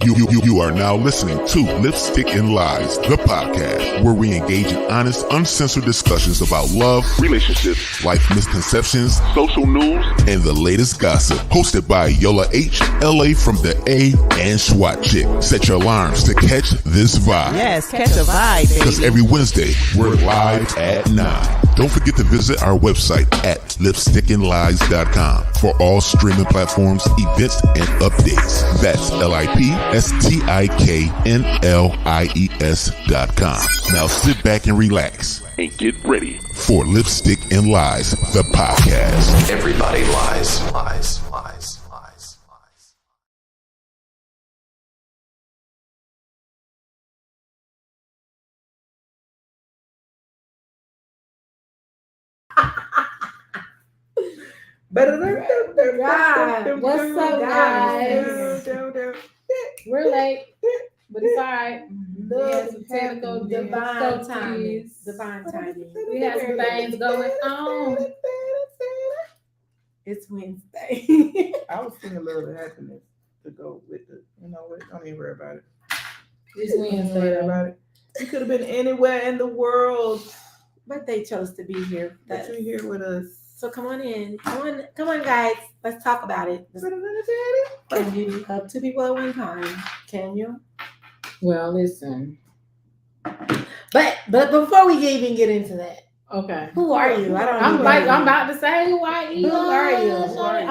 You are now listening to Lipstick and Lies, the podcast, where we engage in honest, uncensored discussions about love, relationships, life misconceptions, social news, and the latest gossip. Hosted by Yola H, LA from the A, and SWAT Chick. Set your alarms to catch this vibe. Yes, catch a vibe, baby. Because every Wednesday, we're live at 9. Don't forget to visit our website at lipstickandlies.com for all streaming platforms, events, and updates. That's lipstickandlies.com. Now sit back and relax and get ready for Lipstick and Lies, the podcast. Everybody lies. God, what's up, guys? We're late, but it's all right. We had some technical divine timing. We had some things going on. It's Wednesday. I was thinking a little happiness to go with the, you know what? Don't even worry about it. It's Don't worry Wednesday. about it. You could have been anywhere in the world, But they chose to be here. but you're here with us. So come on in. Come on, guys. Let's talk about it. Can you help two people at one time? Can you? Well, listen. But before we even get into that, Okay. who are you? I'm about to say who I am. Who are you? I'm Who are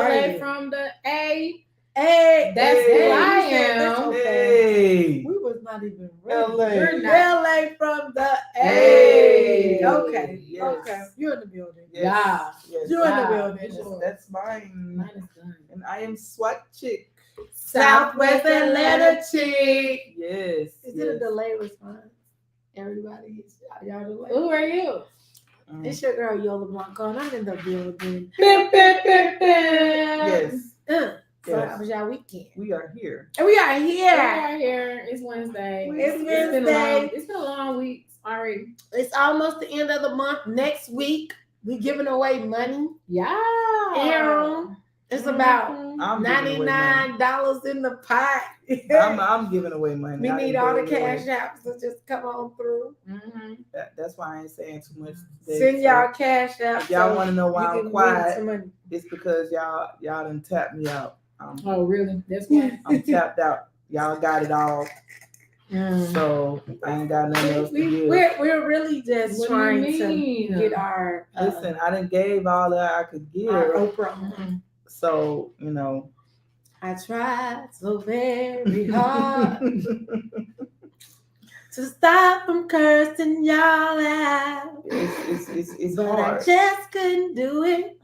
LA you? from the A. Hey, That's hey, who I you said that's am. okay. Hey, We was not even ready. LA. You're not. LA from the A. Hey. Okay. Yes. Okay. You're in the building. Yes. Yeah. Yes. You're in the Yeah. building. Yes, that's mine. Mine is done. And I am SWAT Chick. Southwest Atlanta chick. Yes. Is it a delay response? Everybody, y'all delay. Who are you? It's your girl Yola Blanco, and I'm in the building. Yes. So Yes. how was y'all weekend? We are here. And we are We here. are here. It's Wednesday. It's been Wednesday. it's been a long week already. It's almost the end of the month. Next week, we giving away money. Yeah. Aaron, it's about I'm giving away money. $99 in the pot. I'm giving away money. We I need didn't all the give it away. cash apps to just come on through. That's why I ain't saying too much today. Send So y'all cash apps. if y'all so want to know why you I'm can win quiet, some money. it's because y'all done tapped me out. Oh, really? That's why. I'm tapped out. Y'all got it all, so I ain't got nothing else to give. We're really just What do you trying mean? to get our Listen, I done gave all that I could give, our Oprah. so you know. I tried so very hard to stop from cursing y'all out, it's but hard. I just couldn't do it.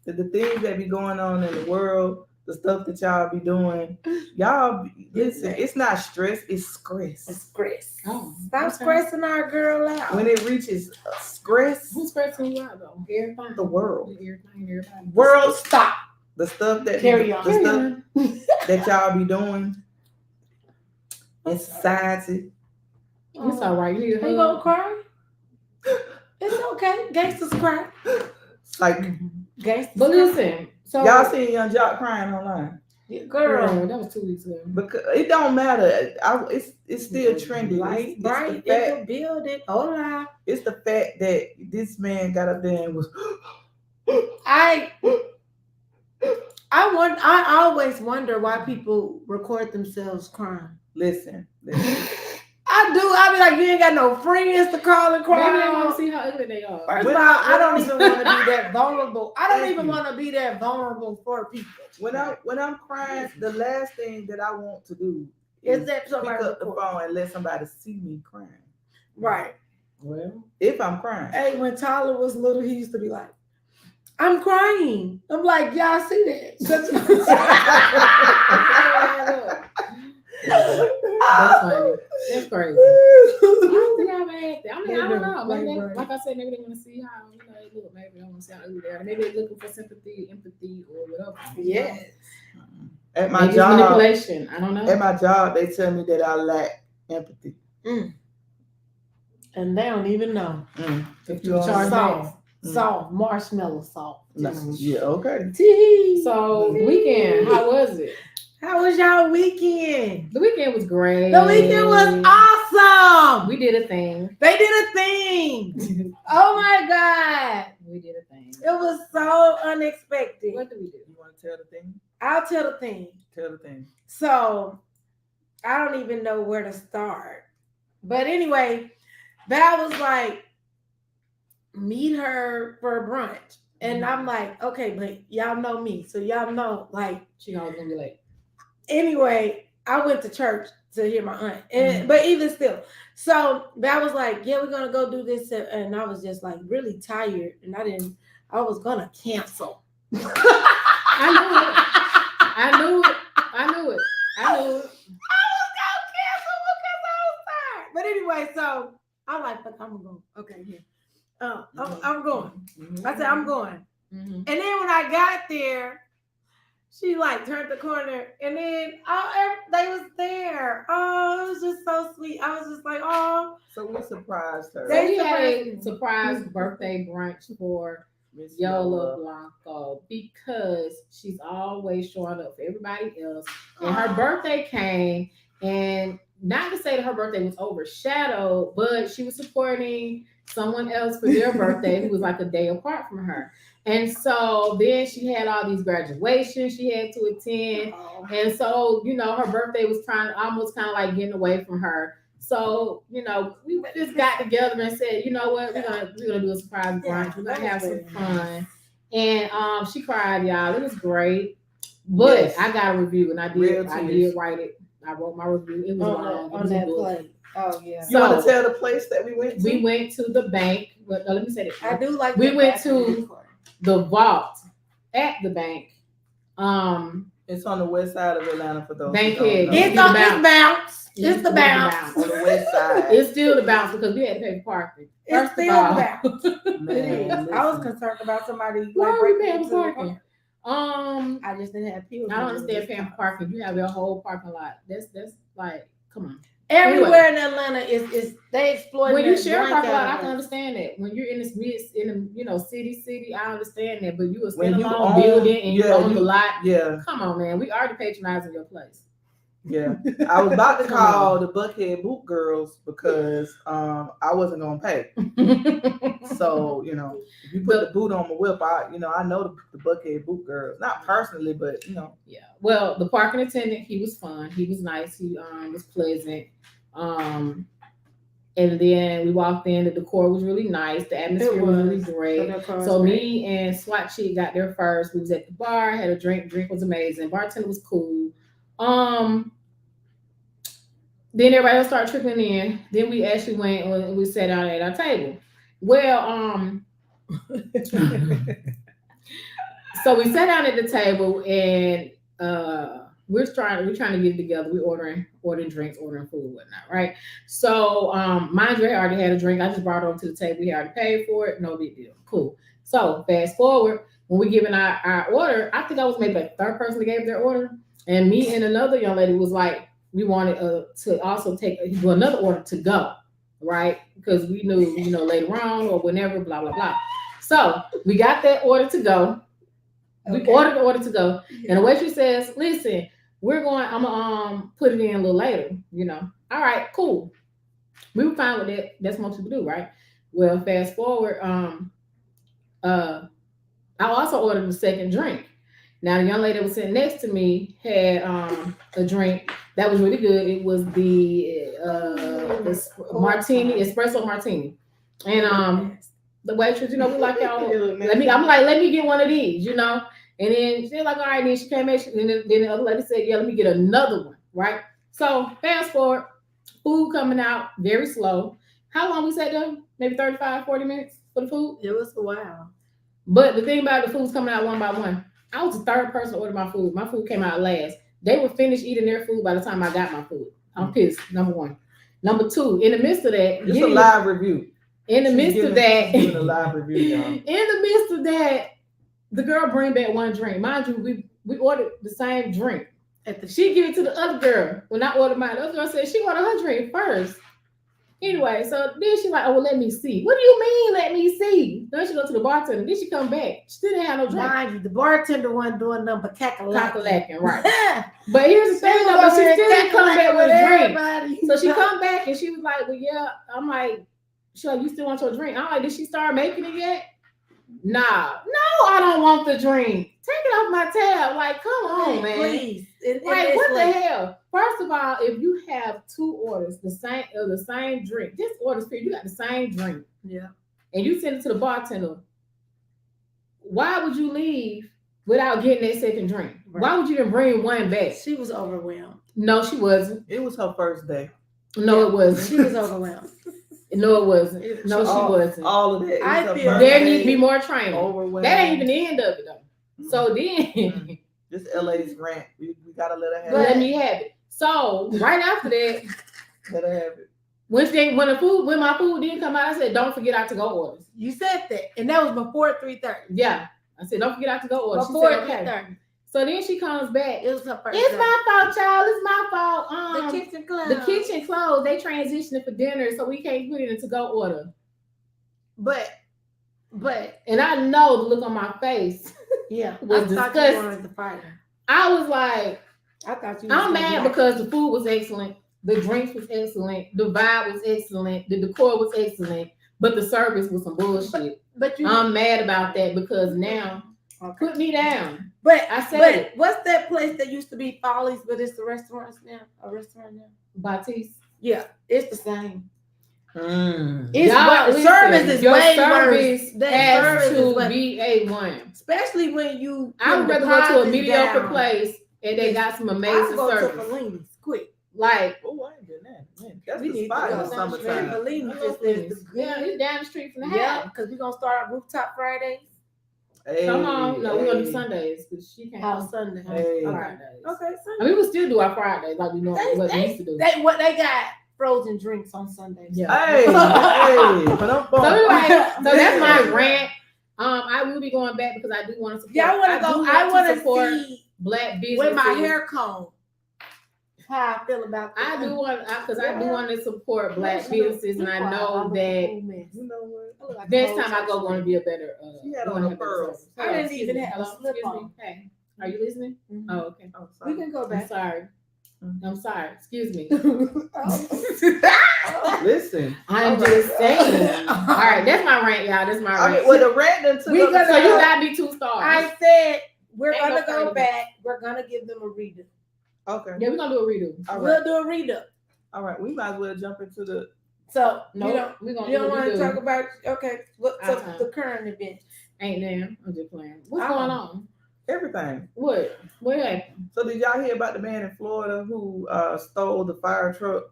The things that be going on in the world, the stuff that y'all be doing, y'all listen. It's not stress, it's stress. It's stress. Oh, Stop okay. stressing our girl out. When it reaches stress, Who's stressing you out though? Everybody. the world, Everybody. World, stop. the stuff that Carry on. the Carry stuff that y'all be doing in society. It's all right. You need a You hug. gonna cry? It's okay. Gangsters cry. Like Gangsters But cry. listen, so y'all seen Young Jock crying online, Girl, that was 2 weeks ago. because it don't matter. It's still trending. light It's bright the in fact, the building. Hola. it's the fact that this man got up there and was. I always wonder why people record themselves crying. Listen. I do. I be like, you ain't got no friends to call and cry. Maybe they want to see how ugly they are. First When of all, I I- don't even want to be that vulnerable. I don't Thank even you. want to be that vulnerable for people. When I'm crying, the last thing that I want to do Is is that pick somebody up the record? phone and let somebody see me crying. Right. Well, If I'm crying, Hey, when Tyler was little, he used to be like, I'm crying. I'm like, y'all see that? that's funny. That's crazy. I don't think I'm mad. I mean, I don't know. Maybe Right. like I said, maybe they want to see how they look. Maybe they want to see how ugly they are. Maybe they're looking for sympathy, empathy, or whatever. Yes. at my Maybe it's job, manipulation. I don't know. at my job, they tell me that I lack empathy. And they don't even know. If You you charge understand. Soft. Soft. Marshmallow soft. Yeah, okay. Tea. So weekend, how was it? How was y'all weekend? The weekend was great. The weekend was awesome. We did a thing. They did a thing. Oh my God. We did a thing. It was so unexpected. What did we do? You want to tell the thing? I'll tell the thing. Tell the thing. So I don't even know where to start. But anyway, Val was like, meet her for brunch. And I'm like, okay, but y'all know me. So y'all know, like, She always gonna be late. anyway, I went to church to hear my aunt. And but even still. So Val was like, yeah, we're gonna go do this. And I was just like really tired. And I was gonna cancel. I knew it. I knew it. I was gonna cancel because I was tired. But anyway, so I'm like, fuck, I'm going. Okay, here. I'm going. I said, I'm going. Mm-hmm. And then when I got there, she like turned the corner and then they was there. Oh, it was just so sweet. I was just like, oh. So we surprised her. So we had a surprise birthday brunch for Miss Yola Blanco because she's always showing up for everybody else. And her birthday came, and not to say that her birthday was overshadowed, but she was supporting someone else for their birthday who was like a day apart from her. And so then she had all these graduations she had to attend. And so, her birthday was almost kind of like getting away from her. So, we just got together and said, you know what, we're gonna do a surprise brunch. We're gonna have some fun. And she cried, y'all. It was great. But yes. I got a review and I did write it. I wrote my review. It was long. On that plate. Oh yeah. You want to tell the place that we went to? We went to the bank. Well, let me say this. I do like. We went to the vault at the bank. It's on the west side of Atlanta for those. Bankhead. It's on this bounce. It's the bounce. On the west side. It's still the bounce because we had to pay for parking. It's still the bounce. It is. I was concerned about somebody. Why are we paying for parking? I just didn't have people. I don't understand paying for parking. You have your whole parking lot. That's like, come on. Everywhere in Atlanta is they exploit. When you share a parking lot, I can understand that. When you're in this city, I understand that. But you a standalone building and you own the lot. Yeah. Come on, man. We already patronizing your place. Yeah. I was about to call the Buckhead Boot Girls because I wasn't gonna pay. So, if you put the boot on my whip, I know the Buckhead Boot Girls. Not personally, but Yeah. Well, the parking attendant, he was fun. He was nice. He was pleasant. And then we walked in. The decor was really nice. The atmosphere was really great. So me and SWAT Chick got there first. We was at the bar, had a drink. Drink was amazing. Bartender was cool. Then everybody else started trickling in. Then we actually went and we sat down at our table. Well, so we sat down at the table and we're trying to get it together. We're ordering drinks, ordering food, whatnot, right? So mind you, I already had a drink. I just brought it over to the table. We already paid for it. No big deal. Cool. So fast forward, when we giving our order, I think I was maybe like the third person that gave their order. And me and another young lady was like, we wanted to also do another order to go, right? Because we knew, later on or whenever, blah, blah, blah. So we got that order to go. We ordered the order to go. And the waitress says, listen, I'm gonna put it in a little later, All right, cool. We were fine with that. That's what most people do, right? Well, fast forward, I also ordered the second drink. Now, the young lady that was sitting next to me had a drink that was really good. It was the espresso martini. And the waitress, we like y'all. Let me get one of these, And then she's like, all right, then she came in, and then the other lady said, yeah, let me get another one, right? So fast forward, food coming out very slow. How long we sat there? Maybe 35, 40 minutes for the food? It was a while. But the thing about the food's coming out one by one. I was the third person to order my food. My food came out last. They were finished eating their food by the time I got my food. I'm pissed, number one. Number two, in the midst of that. It's a live review. In the midst of that. Doing a live review, y'all. In the midst of that, the girl bring back one drink. Mind you, we ordered the same drink. She give it to the other girl. When I ordered mine, the other girl said she wanted her drink first. Anyway, so then she like, oh, well, let me see. What do you mean, let me see? Then she go to the bartender. Then she come back. She didn't have no drink. Mind you, the bartender wasn't doing nothing but Calculating, right? But here's the thing, though, but she still didn't come back with a drink. So she come back and she was like, well, yeah. I'm like, she like, you still want your drink? I'm like, did she start making it yet? Nah, no, I don't want the drink. Take it off my tab. Like, come on, man. Please. Like, what the hell? First of all, if you have two orders, the same drink, this order's period, you got the same drink. Yeah. And you send it to the bartender. Why would you leave without getting that second drink? Right. Why would you even bring one back? She was overwhelmed. No, she wasn't. It was her first day. No, it wasn't. She was overwhelmed. No, it wasn't. No, she wasn't. All of that. It was I her feel first There day. needs to be more training. Overwhelmed. That ain't even the end of it though. So then This LA's rant. We gotta let her have But- let it. me have it. So right after that, Let her have it. when my food didn't come out, I said, don't forget our to-go orders. You said that, and that was before 3:30. Yeah. I said, don't forget our to-go orders. She Before said, okay. 3:30. So then she comes back. It was her first. It's day. my fault, child. It's my fault. The kitchen closed. The kitchen closed. They transitioned for dinner, so we can't put it in to-go order. But And I know the look on my face. yeah, Was I thought disgusting. you wanted to fight her. I was like, I thought you. I'm mad because the food was excellent, the drinks was excellent, the vibe was excellent, the decor was excellent, but the service was some bullshit. But you. I'm mad about that because now Okay. put me down. But I said but it. what's that place that used to be Follies, but it's the restaurants now? A restaurant now? Batiste. Yeah, it's the same. Mm. It's Y'all, the service is your way service worse. The has service is to way- be A1. especially when you. I would put rather go to a deposits mediocre down. place and they got some I'll amazing go to service. Fellini's quick. Like, Oh, I ain't doing that. Man, that's We the need spot to in go the down the street. summertime. Fellini's I love just is Fellini's. the Yeah, it's down the street from the Yeah, house. because we're gonna start our rooftop Fridays. Hey, Come on. No, we're gonna do hey. Sundays because she can't Oh, come Sunday. Hey. on Okay. Fridays. Okay, I Sunday. mean, we still do our Fridays like we normally what we used to do. They got frozen drinks on Sundays. Yeah. Hey, hey, but I'm So anyway, so that's my Yeah. rant. I will be going back because I do want to support. Y'all want to go? I want to see Black businesses with my hair comb. How I feel about that. I do want because I do Yeah. want to support Black You know, businesses, and I people know are that cool mess. You know what? I look like a next whole time I go, church going to be a better. She had gonna on have the better pearls. service. I didn't Excuse even me. have a Hello? slip Excuse on. me. Hey, are you listening? Mhm. Oh, okay. Oh, We sorry. can go I'm back. sorry. Mhm. I'm sorry. Excuse me. Listen. I'm All just right. saying. All right, that's my rant, y'all. That's my I rant. mean, well, the rant done took We up the gonna- So you time. got me 2 stars. I said we're Ain't gonna no go fighting. back. We're gonna give them a redo. Okay. Yeah, we're gonna do a redo. All We'll right. do a redo. All right. We might as well jump into the. So No, you don't we're gonna you do don't a want to redo. talk about okay? What's Uh-uh. the current event? Ain't there. I'm just playing. What's Oh. going on? Everything. What? What happened? So did y'all hear about the man in Florida who stole the fire truck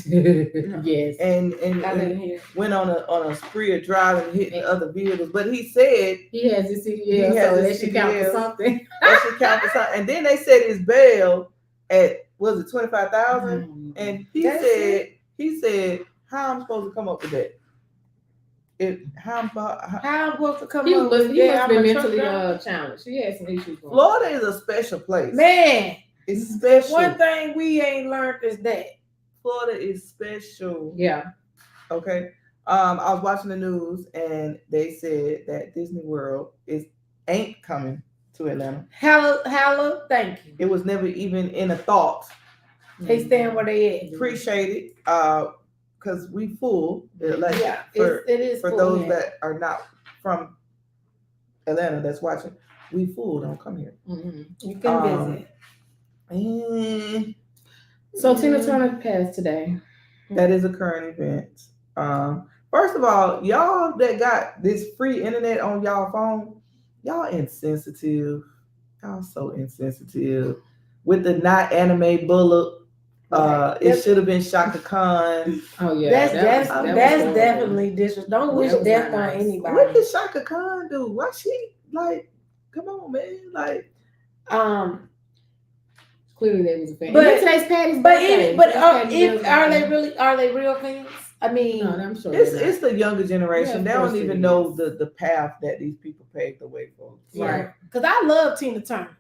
Yes. and I didn't hear. went on a spree of driving, hitting other vehicles? But he said He has his CDL, He has so his that should count for CDL. something. that should count for something. And then they said his bail at was it 25,000? And That's he said how I'm supposed to come up with that? How I'm supposed to come he up must with he that? must I'm been a truck mentally driver. challenged. He had some issues. going on. Florida is a special place. Man, It's special. one thing we ain't learned is that. Florida is special. Yeah. Okay. I was watching the news and they said that Disney World ain't coming to Atlanta. Hella, thank you. It was never even in a thought. They stand where they at. Appreciate it. Because we full. Like Yeah, for, it is for full those here. that are not from Atlanta that's watching, we full. Don't come here. Mhm. You can visit. So Tina Turner passed today. That is a current event. First of all, y'all that got this free internet on y'all phone, y'all insensitive. Y'all so insensitive. With the not anime bullet, it should have been Shaka Khan. Oh yeah. That's that was that's horrible. definitely disrespectful. Don't That wish was death not on nice. anybody. What did Shaka Khan do? Why she like? Come on, man. Like, Clearly they was a fan. But- And today's Patty's but birthday. it, but Today's Patty's are they birthday. really are they real fans? I mean, No, I'm sure. it's they're not. the younger generation. Yeah, They of course don't even it know is. the path that these people paved the way for. right? Because I love Tina Turner,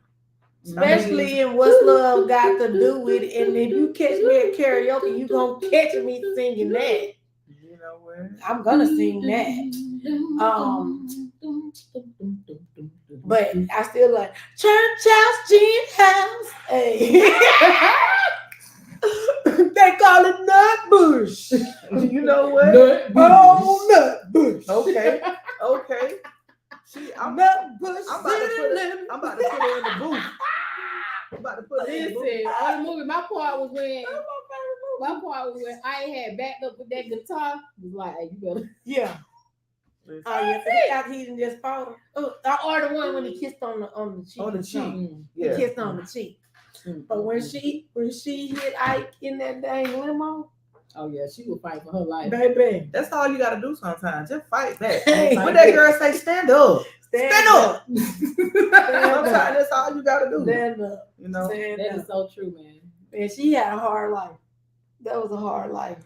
Mm-hmm. especially in What's Love Got to Do with It. And if you catch me at karaoke, you gonna catch me singing that. You know where? I'm gonna sing that. But I still like church house, gin house. Hey. They call it nut bush. You know what? Oh, nut bush. Okay. See, I'm Nut bush. about to put her in the booth. I'm about to put her in the booth. Listen, on the movie, my part was when I had backed up with that guitar. It was like, hey, you better. Yeah. Listen. Oh yeah, after he didn't just fall. Oh, or the one when he kissed on the cheek. On the cheek. Mm. He Yeah. kissed on the cheek. But when she hit Ike in that dang limo, Oh yeah, she would fight for her life. baby, That's all you gotta do sometimes. Just fight back. Hey. When that girl say stand up. Stand up. Stand Sometimes up. that's all you gotta do. Stand up. You know? Stand That up. is so true, man. And she had a hard life. That was a hard life.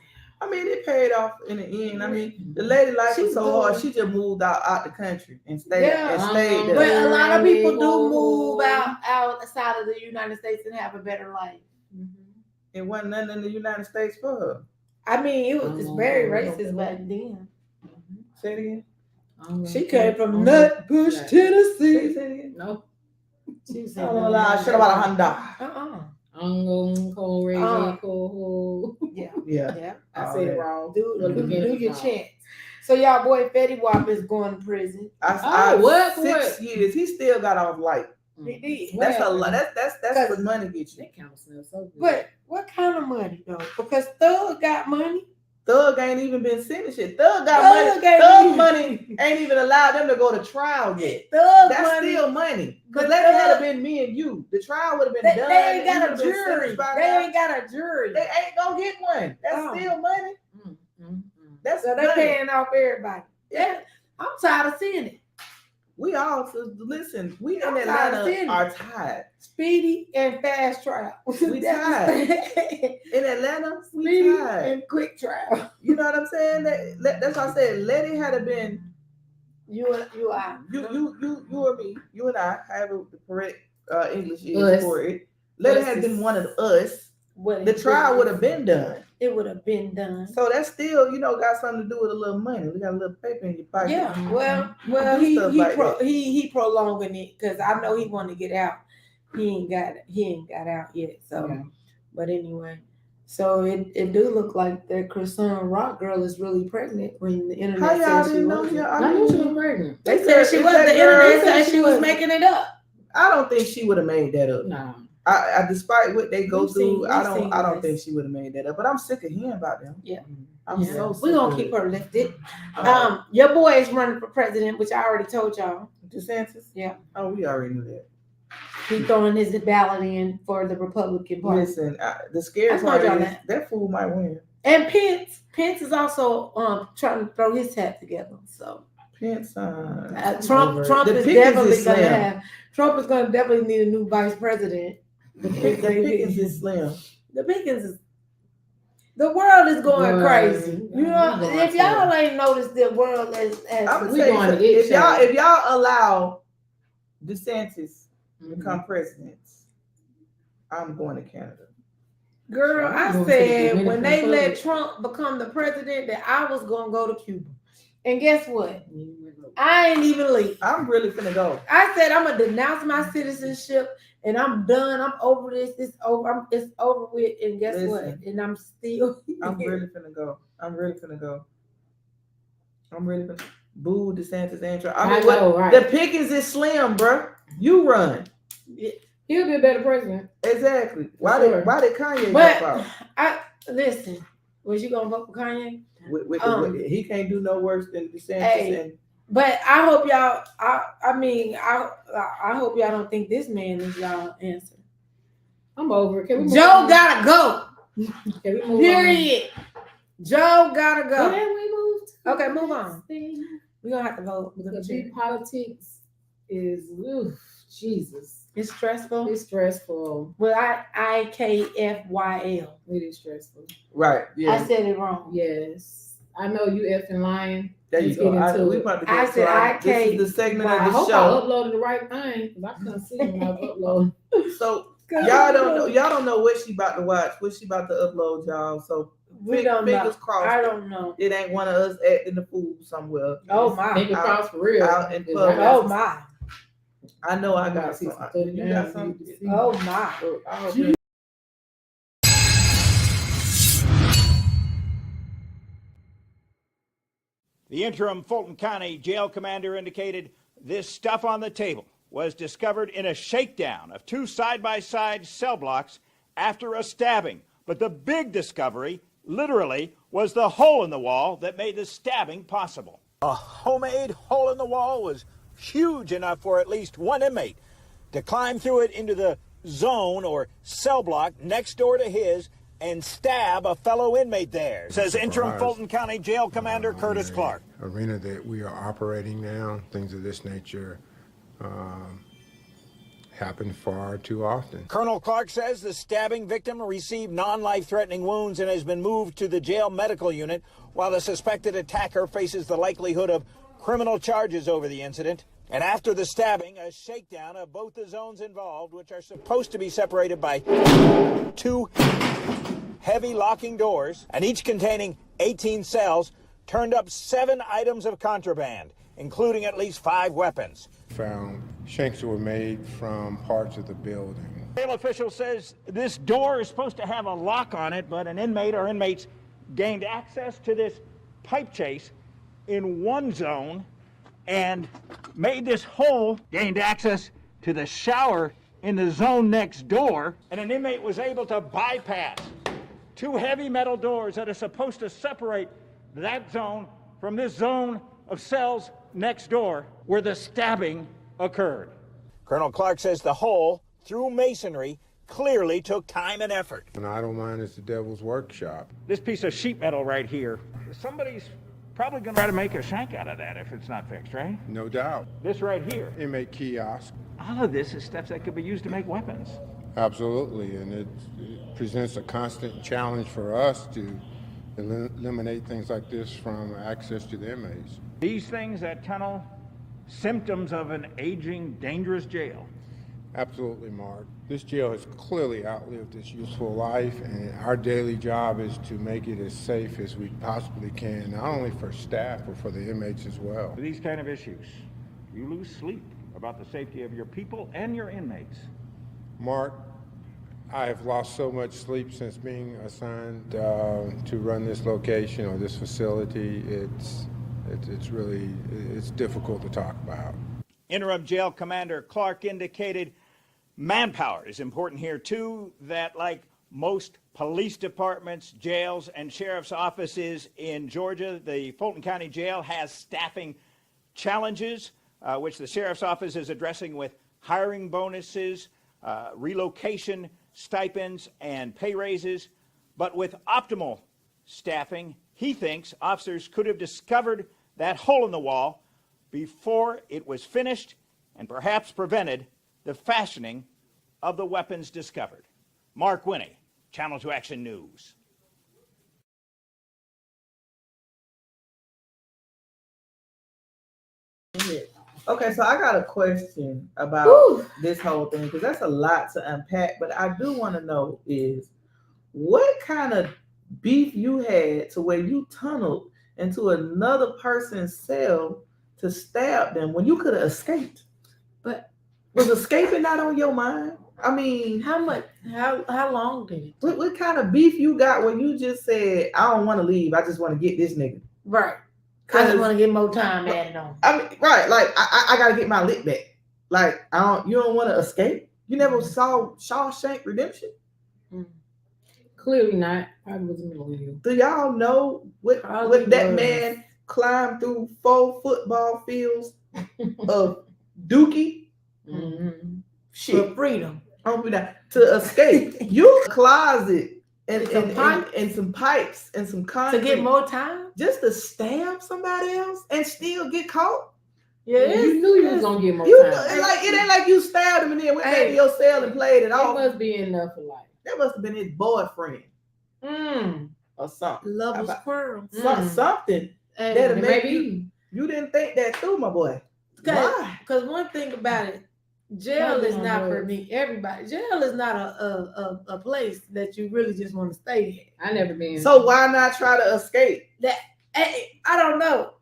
I mean, it paid off in the end. I mean, the lady life She was so good. hard. She just moved out the country and stayed Yeah. there. But a lot of people do Oh. move outside of the United States and have a better life. It wasn't nothing in the United States for her. I mean, it's very racist back then. Say it again. She came from Nutbush, Tennessee. Say it again. No. She I said, don't know lie. Shit about a Honda. I'm going cool. Yeah, Yeah. yeah. I said it wrong. Do your chance. So y'all boy Fetty Wap is going to prison. What? 6 years. He still got off light. He did. That's a lot. That's what money gets you. That counselor so good. But what kind of money though? Because Thug got money. Thug ain't even been sentenced yet. Thug got Thug money. ain't Thug even- money ain't even allowed them to go to trial yet. Thug That's money. still money. But Because that had Thug- been me and you. The trial would have been They done. ain't He got a would've been jury. sentenced by They now. ain't got a jury. They ain't gonna get one. That's Oh. still money. That's So they money. paying off everybody. Yeah, I'm tired of seeing it. We all listen. We in I'm tired of seeing Atlanta it. are tired. Speedy and fast trial. We tired. In Atlanta, we Speedy tired. and quick trial. You know what I'm saying? That's why I said, let it had been You are. you or me, you and I, however the correct English is Us. for it. Let it Us have is- been one of us. What The trial would have been done. It would have been done. So that's still, got something to do with a little money. We got a little paper in your pocket. Yeah. Well, Do he stuff like that. he prolonging it because I know he want to get out. He ain't got out yet. So, Yeah. but anyway, so it do look like that Chrisean Rock girl is really pregnant when the internet How y'all says she didn't know? wasn't. Yeah, I knew she was pregnant. They said she was. The internet said she was making it up. I don't think she would have made that up. Nah. I despite what they go We've through, seen I don't this. think she would have made that up. But I'm sick of hearing about them. Yeah. I'm Yeah. so sick. We're gonna of keep it. her lifted. Your boy is running for president, which I already told y'all. DeSantis? Yeah. Oh, we already knew that. He throwing his ballot in for the Republican Party. Listen, the scary I told part y'all is that fool might win. And Pence is also trying to throw his hat together. So Pence, Trump the is Pickens definitely is gonna slim. have. Trump is gonna definitely need a new vice president. The Pickens is slim. The Pickens is. The world is going Right. crazy. You know, We going if to y'all ain't noticed, the world I'm has gonna We tell you going to something. it, If child. y'all allow DeSantis to become president, I'm going to Canada. Girl, I'm I going to the said Dominican when they let Republic. Trump become the president that I was gonna go to Cuba. And guess what? I ain't even leave. I'm really finna go. I said I'm gonna denounce my citizenship and I'm done. I'm over this. It's over. It's over with. And guess what? Listen. And I'm still. I'm really finna go. I'm really finna. Boo DeSantis and Trump. I mean, know, right? the Pickens is slim, bruh. You run. He'll be a better president. Exactly. Why Sure. did Kanye But drop out? I listen. Was you gonna vote for Kanye? With he can't do no worse than DeSantis. Hey. And But I hope y'all. I mean, I hope y'all don't think this man is y'all answer. I'm over it. Can we move Joe on? gotta go. Can we move Period. Joe gotta on? go. Can we move? to Okay, the move next on. thing? We're gonna have to vote. We're The gonna big politics is Jesus. It's stressful. It's stressful. Well, IKFYL. It is stressful. right, I yeah. said it wrong. Yes. I know you effing lying. There you Let's go. get into We it. about to I get said started. This is the segment Wow, I of the hope I show. uploaded the right thing because I couldn't see when I was uploading. So y'all don't know what she about to watch, what she about to upload, y'all. So We don't know. Fingers crossed. I don't know. It ain't one of us acting the fool somewhere. Oh my. Fingers crossed for real. Out in public. Oh my. I know I I got see some. some You got some? Oh my. I hope you- The interim Fulton County jail commander indicated this stuff on the table was discovered in a shakedown of 2 side-by-side cell blocks after a stabbing. But the big discovery, literally, was the hole in the wall that made the stabbing possible. A homemade hole in the wall was huge enough for at least one inmate to climb through it into the zone or cell block next door to his and stab a fellow inmate there, says interim Fulton County Jail Commander Curtis Clark. Arena that we are operating now, things of this nature happen far too often. Colonel Clark says the stabbing victim received non-life-threatening wounds and has been moved to the jail medical unit, while the suspected attacker faces the likelihood of criminal charges over the incident. And after the stabbing, a shakedown of both the zones involved, which are supposed to be separated by 2 heavy locking doors, and each containing 18 cells, turned up 7 items of contraband, including at least 5 weapons. Found shanks that were made from parts of the building. Jail official says this door is supposed to have a lock on it, but an inmate or inmates gained access to this pipe chase in one zone and made this hole, gained access to the shower in the zone next door, and an inmate was able to bypass 2 heavy metal doors that are supposed to separate that zone from this zone of cells next door where the stabbing occurred. Colonel Clark says the hole, through masonry, clearly took time and effort. An idle mind is the devil's workshop. This piece of sheet metal right here, somebody's probably going to try to make a shank out of that if it's not fixed, right? No doubt. This right here. Inmate kiosk. All of this is stuff that could be used to make weapons. Absolutely, and it presents a constant challenge for us to eliminate things like this from access to the inmates. These things that tunnel symptoms of an aging, dangerous jail. Absolutely, Mark. This jail has clearly outlived its useful life, and our daily job is to make it as safe as we possibly can, not only for staff, but for the inmates as well. For these kind of issues, you lose sleep about the safety of your people and your inmates. Mark, I have lost so much sleep since being assigned to run this location or this facility. It's really difficult to talk about. Interim Jail Commander Clark indicated manpower is important here too, that like most police departments, jails, and sheriff's offices in Georgia, the Fulton County Jail has staffing challenges, which the sheriff's office is addressing with hiring bonuses, relocation stipends, and pay raises. But with optimal staffing, he thinks officers could have discovered that hole in the wall before it was finished and perhaps prevented the fashioning of the weapons discovered. Mark Winnie, Channel 2 Action News. Okay, so I got a question about this whole thing because that's a lot to unpack. But I do want to know is what kind of beef you had to where you tunneled into another person's cell to stab them when you could have escaped. But was escaping not on your mind? I mean, how long did it take? What kind of beef you got when you just said, I don't want to leave, I just want to get this nigga? Right. I just want to get more time added on. I mean, right, like I gotta get my lick back. Like you don't want to escape? You never saw Shawshank Redemption? Clearly not. I was millennial. Do y'all know what that man climbed through 4 football fields of dookie? Mm-hmm. Shit. For freedom. To escape. You closet and some pipes and some concrete. To get more time? Just to stab somebody else and still get caught? Yeah, you knew you was gonna get more time. Like it ain't like you stabbed him and then went back to your cell and played it off. It must be enough for life. That must have been his boyfriend. Or something. Love was quarrel. Something. And maybe you didn't think that through, my boy. Because one thing about it, Jail is on not for drugs. me. Everybody, jail is not a place that you really just want to stay I never been. So why not try to escape? Hey, I don't know.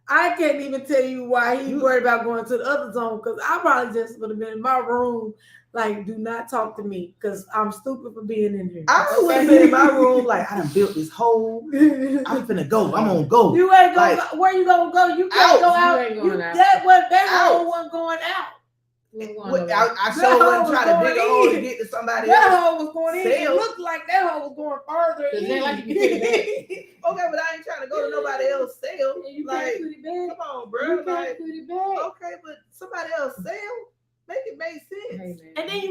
I can't even tell you why he worried about going to the other zone, because I probably just would have been in my room, like, do not talk to me, because I'm stupid for being in here. I would have been in my room like, I done built this hole. I'm finna go. I'm gonna go. You ain't going. Like, Where you gonna go? You can't go You out. ain't going out. That Out. hole wasn't going out. I That sure hole wasn't was trying to dig a going hole to in. get to somebody That else. hole was going in. It Sale. looked like that hole was going further Cause in. then, like, you can put it Okay, but I ain't trying to go to nobody else's cell. You Like, can't put it back. come on, You bro. can't Like, put it back. okay, but somebody else cell, make it make sense. Hey, man. And then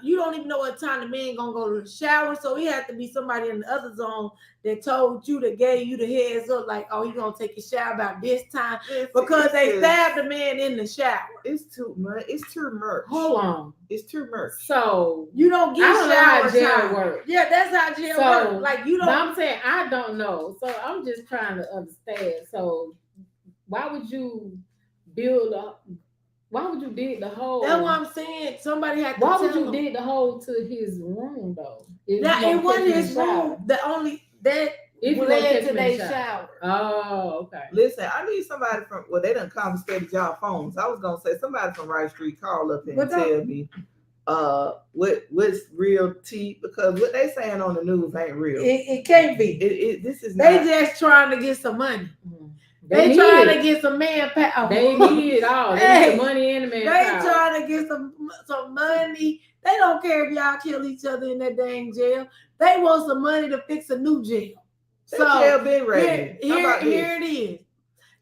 you don't even know what time the man gonna go to the shower, so he had to be somebody in the other zone that told you, that gave you the heads up, like, oh, he gonna take a shower about this time, because they stabbed the man in the shower. It's too much. It's too much. Hold on. It's too much. So You don't I get don't know how shower jail time. works. Yeah, that's how jail So, works. Like, you But don't. I'm saying I don't know. So I'm just trying to understand. So why would you build a? Why would you dig the hole? That's what I'm saying. Somebody had to Why tell would you him. dig the hole to his room though? If That you it gonna wasn't catch him in his the shower? room. The only that If you gonna led catch to him in their the shower. Oh, okay. Listen, I need somebody from, well, they done confiscated y'all phones. I was gonna say somebody from Wright Street call up and What's up? tell me what's real tea, because what they saying on the news ain't real. It can't be. This is They not. just trying to get some money. They They trying need to get some manpower. They need it all. They Hey, need the money and the They manpower. trying to get some money. They don't care if y'all kill each other in that dang jail. They want some money to fix a new jail. That So jail been ready. How about here this? it is.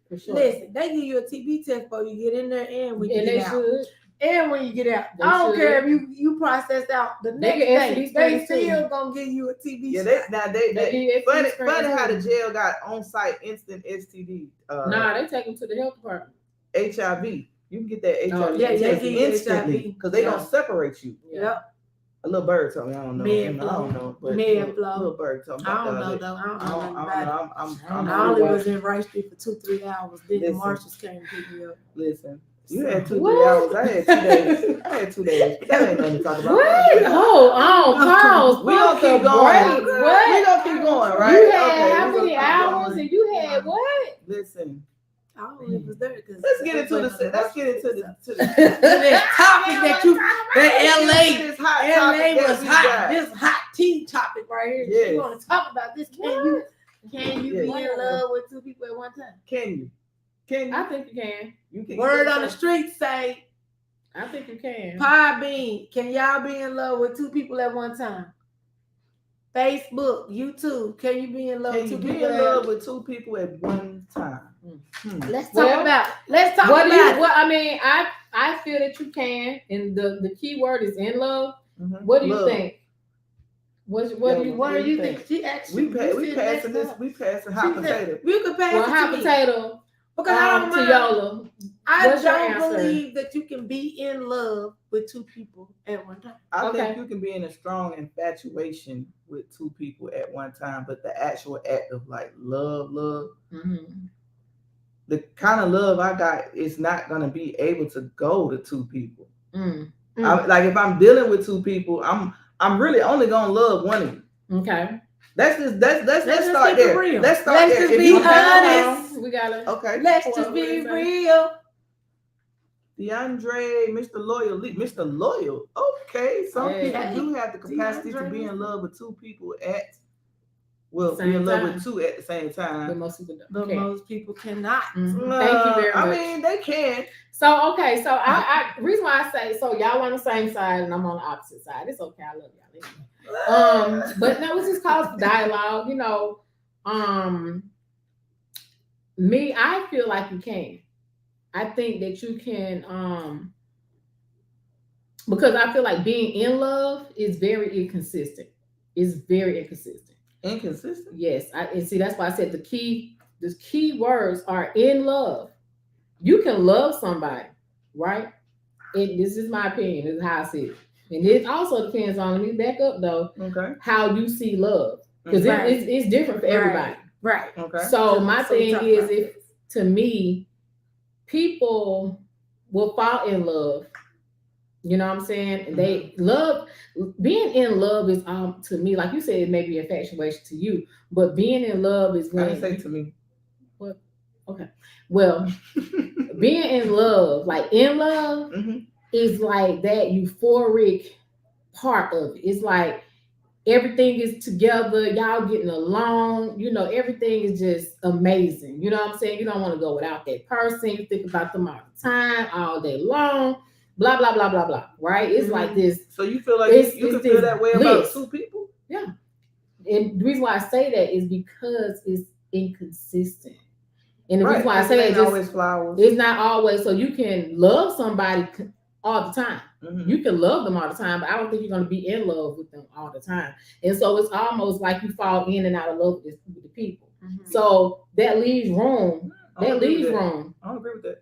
For sure. Listen, they give you a TB test before you get in there and when you And get they out. should. And when you get out. They I don't should. care if you process out the They next can day. STD They screen too. still gonna give you a TB Yeah, shot. they They need funny, STD funny how the screens, too. jail got on-site instant STD. Nah, they take them to the health department. HIV. You can get that HIV Oh, yeah, they test give you instantly HIV. because they Yeah. gonna separate you. Yep. A little bird told me. I don't know. Med I flow. don't know. But Med a flow. little bird told me. I don't know about though. I don't that. know I nothing don't about it. know. I'm I only really- was in Wright Street for 2-3 hours. Then the Listen. marshals came to pick me up. Listen. You had 2-3 What? hours. I had 2 days. I had 2 days. But that ain't nothing to talk about. What? Hold on, pause. We gonna Pump the keep going. brakes. What? We gonna keep going, right? You had Okay, how we gonna many keep hours going. and you had what? Listen. I only was there because Let's get into the to the this topic that you that LA this hot LA topic that was we hot. got. This hot tea topic right here. Yes. You want to talk about this? Can you be Yes. in love with 2 people at one time? Can you? Can you? I think you can. You can. Word on the street say, I think you can. Pie Bean, can y'all be in love with 2 people at one time? Facebook, YouTube, can you be in love Can with you 2 be people in at love with 2 people at one time? Let's talk Well, about Let's talk What do about you? What I mean, I feel that you can, and the key word is in love. Mhm. What do you Love. think? What do you? What do you think? She We actually we passing this. We passing hot potato. You could pass Well, it hot to me. potato. Because I don't To mind. Yola. I What's your don't answer? believe that you can be in love with 2 people at one time. I Okay. think you can be in a strong infatuation with 2 people at one time, but the actual act of like love, Mm-hmm. the kind of love I got is not gonna be able to go to 2 people. Like if I'm dealing with 2 people, I'm really only gonna love one of you. Okay. Let's just start keep it there. real. Let's start Let's there. just If be you honest. We gotta. Okay. Let's Well, just be what is that? real. DeAndre, Mr. Loyal. Okay, some Hey. people do have the capacity to DeAndre, be in Mr. love with 2 people at, well, Same be in love time. with 2 at the same But time. most people don't. But Okay. most people cannot. Mhm. Thank you very much. I mean, they can. So okay, so I reason why I say so y'all on the same side and I'm on the opposite side. It's okay, I love y'all anyway. But no, it's just called dialogue, you know. Me, I feel like you can. I think that you can, because I feel like being in love is very inconsistent. It's very inconsistent. Inconsistent. Yes, and see that's why I said the key words are in love. You can love somebody, right? And this is my opinion. This is how I see it. And it also depends on, let me back up though, Okay. how you see love. Because Right. it's different for everybody. Right. Okay. So my So we thing talk is, about if to me, people will fall in love You know what I'm saying? They love being in love is to me, like you said, it may be infatuation to you, but being in love is I when didn't say to me. what okay. Well, being in love, like in love, is like that euphoric part of it. It's like everything is together, y'all getting along, you know, everything is just amazing. You know what I'm saying? You don't want to go without that person. You think about them all the time, all day long, blah, blah, blah, blah, blah. Right? It's like this. So you feel like you can feel that way about two people? Yeah. And the reason why I say that is because it's inconsistent. And the reason why I say that is always flowers. It's not always. So you can love somebody all the time. You can love them all the time, but I don't think you're going to be in love with them all the time. And so it's almost like you fall in and out of love with the people. So that leaves room. I don't agree with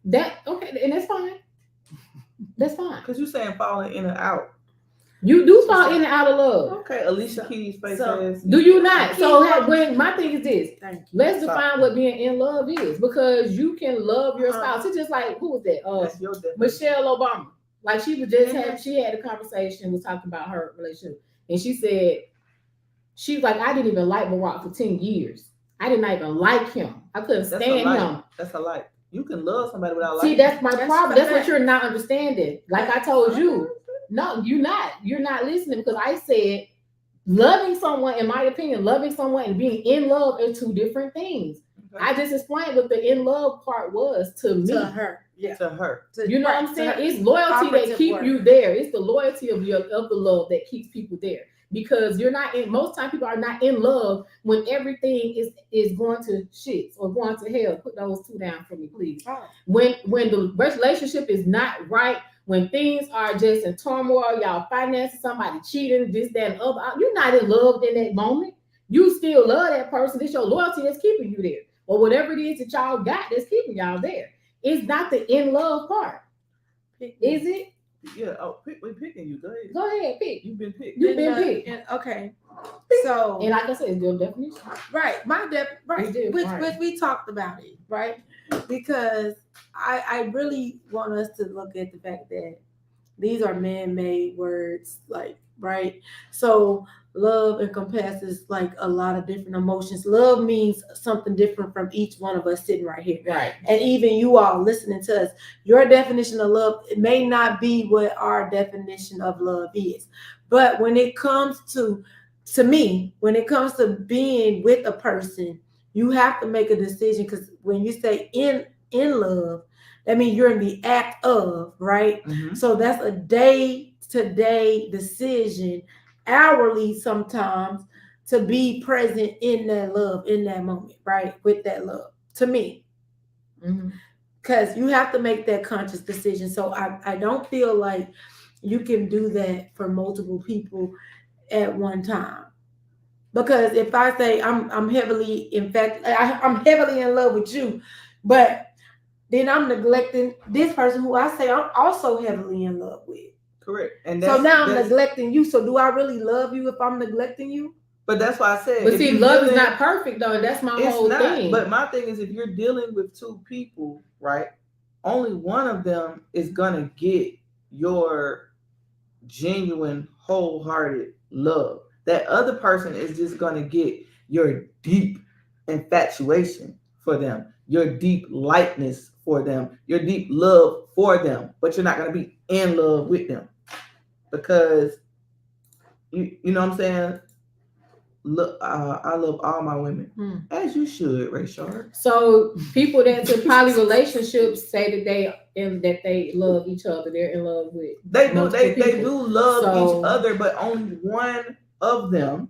that. Okay, and that's fine. That's fine. Because you're saying falling in and out. You do fall in and out of love. Okay, Alicia Keys face says. Do you not? So when my thing is this, let's define what being in love is, because you can love your spouse. It's just like, who was that? Michelle Obama. Like she was just she had a conversation, was talking about her relationship, and she said she was like, I didn't even like Barack for 10 years. I didn't even like him. I couldn't stand him. That's a lie. You can love somebody without liking. See, that's my problem. That's what you're not understanding. Like I told you. No, you're not. You're not listening, because I said loving someone, in my opinion, loving someone and being in love are two different things. Okay. I just explained what the in love part was to me. To her. Yeah. To her. You know what I'm saying? It's loyalty that keeps you there. It's the loyalty of the love that keeps people there. Because you're not in, most time people are not in love when everything is going to shit or going to hell. Put those two down for me, please. Oh. When the relationship is not right, when things are just in turmoil, y'all financing, somebody cheating, this, that, and other, you're not in love in that moment. You still love that person. It's your loyalty that's keeping you there. Or whatever it is that y'all got that's keeping y'all there. It's not the in love part. Is it? Yeah, we're picking you. Go ahead. Go ahead, pick. You've been picked. You've been picked. Okay. So, and like I said, it's your definition. Right. Which we talked about it, right? Because I really want us to look at the fact that these are man-made words, like, right? So love encompasses like a lot of different emotions. Love means something different from each one of us sitting right here. Right. And even you all listening to us, your definition of love, it may not be what our definition of love is. But when it comes to me, when it comes to being with a person, you have to make a decision, because when you say in love, that means you're in the act of, right? Mm-hmm. So that's a day-to-day decision, hourly sometimes, to be present in that love, in that moment, right? With that love, to me. Because you have to make that conscious decision. So I don't feel like you can do that for multiple people at one time. Because if I say I'm heavily, in fact, I'm heavily in love with you, but then I'm neglecting this person who I say I'm also heavily in love with. Correct. And so now I'm neglecting you. So do I really love you if I'm neglecting you? But that's why I said. But see, love is not perfect though. That's my whole thing. But my thing is, if you're dealing with two people, right, only one of them is gonna get your genuine, wholehearted love. That other person is just gonna get your deep infatuation for them, your deep likeness for them, your deep love for them, but you're not going to be in love with them, because you know what I'm saying? Look, I love all my women, as you should, Ray Shard. So people that's in poly relationships say that they love each other. They're in love with. They do love each other, but only one of them.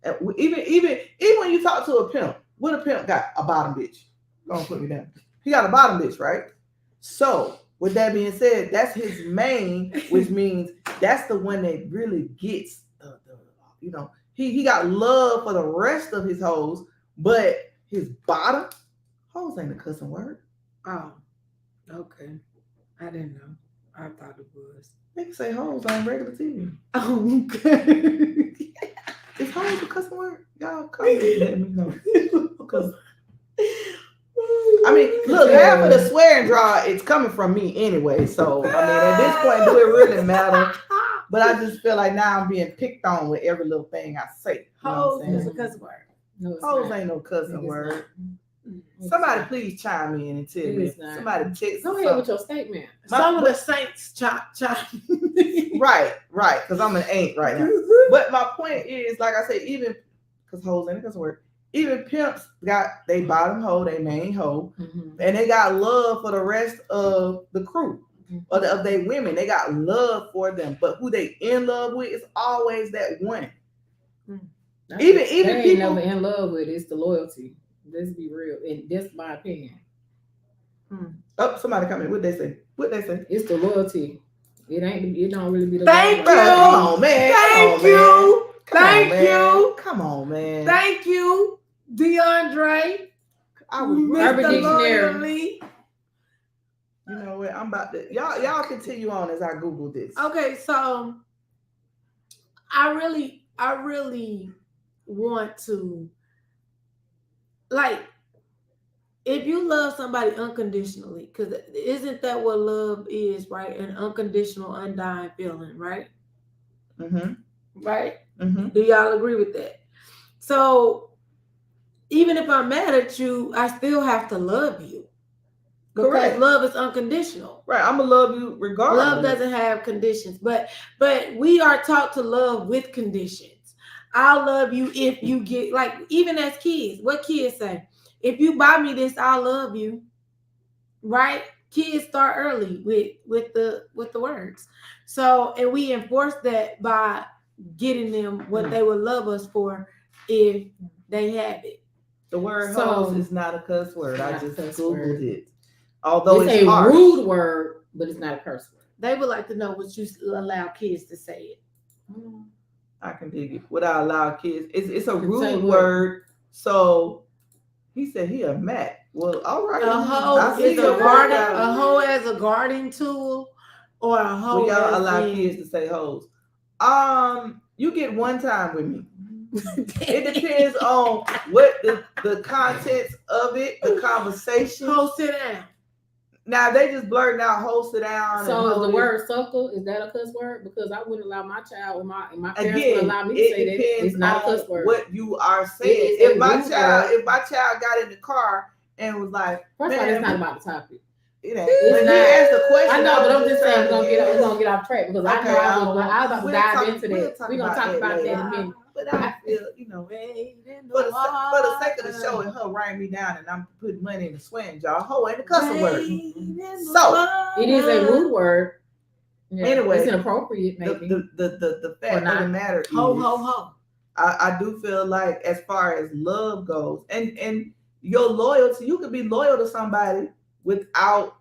And even when you talk to a pimp, what a pimp got? A bottom bitch. Don't put me down. He got a bottom bitch, right? So, with that being said, that's his main, which means that's the one that really gets the you know, he got love for the rest of his hoes, but his bottom hoes ain't a cussing word. Oh, okay. I didn't know. I thought it was. They can say hoes on regular TV. Oh, okay. Is hoes a cussing word? Y'all come and let me know. Because I mean, look, half of the swearing draw it's coming from me anyway. So I mean, at this point, do it really matter? But I just feel like now I'm being picked on with every little thing I say. You know Hoes what I'm is a saying? cuss word. No, it's Hoes not. ain't no cussing It's word. not. Somebody please chime in and tell It me. is not. Somebody text. Go ahead with your statement. Some of the saints chop. Right, because I'm an ain't right now. But my point is, like I said, even because hoes ain't a cussing word. Even pimps got they bottom hoe, they main hoe, and they got love for the rest of the crew. Of their women, they got love for them, but who they in love with is always that one. Even they ain't people never in love with it's the loyalty. Let's be real, and that's my opinion. Oh, somebody come in. What they say? It's the loyalty. It ain't. It don't really be the. Thank love. you. Come on, man. Thank you. Thank you. Come on, man. Thank you, DeAndre. I was Urban Mr. Dictionary. Loyally. You know what? I'm about to y'all continue on as I Google this. Okay, so I really want to, like, if you love somebody unconditionally, because isn't that what love is, right? An unconditional, undying feeling, right? Right? Do y'all agree with that? So even if I'm mad at you, I still have to love you. Because Correct. love is unconditional. Right. I'm gonna love you regardless. Love doesn't have conditions, but we are taught to love with conditions. I'll love you if you get, like, even as kids, what kids say? If you buy me this, I'll love you. Right? Kids start early with the words. So, and we enforce that by getting them what they would love us for if they have it. The word So- hoes is not a cuss word. I Not a just cuss Googled word. it. Although It's it's a harsh. rude word, but it's not a curse word. They would like to know what you allow kids to say it. I can dig it. What I allow kids, it's a Can say rude what? word. So he said he a Mac. Well, all right. A hoe I see is a your guarding. word. A hoe as a guarding tool, or a hoe. Well, y'all as allow in- kids to say hoes. You get one time with me. It depends on what the contents of it, the conversation. Hoe, sit down. Now they just blurting out "ho, sit down." So and is ho the this. word suckle, is that a cuss word? Because I wouldn't allow my child or my parents would Again, allow me to it say that. depends It's not a on cuss word. what you are saying. It is If a my rude child got in the car and was like, First of all, "Man, it's not about the topic. it ain't." It's When he not. asked the question, I know, but I'm was just saying trying we're to gonna get off track because I Okay, know I was about to we'll dive talk- into we'll that. talk We're gonna about talk that about that in later. a minute. But I feel, for the sake of the show and her writing me down and I'm putting money in the swearing jar, hoe ain't a cussing word. So It is a rude word. Yeah, Anyway, it's inappropriate, maybe. the fact Or of the not. matter is, Ho, ho, ho. I do feel like as far as love goes, and your loyalty, you could be loyal to somebody without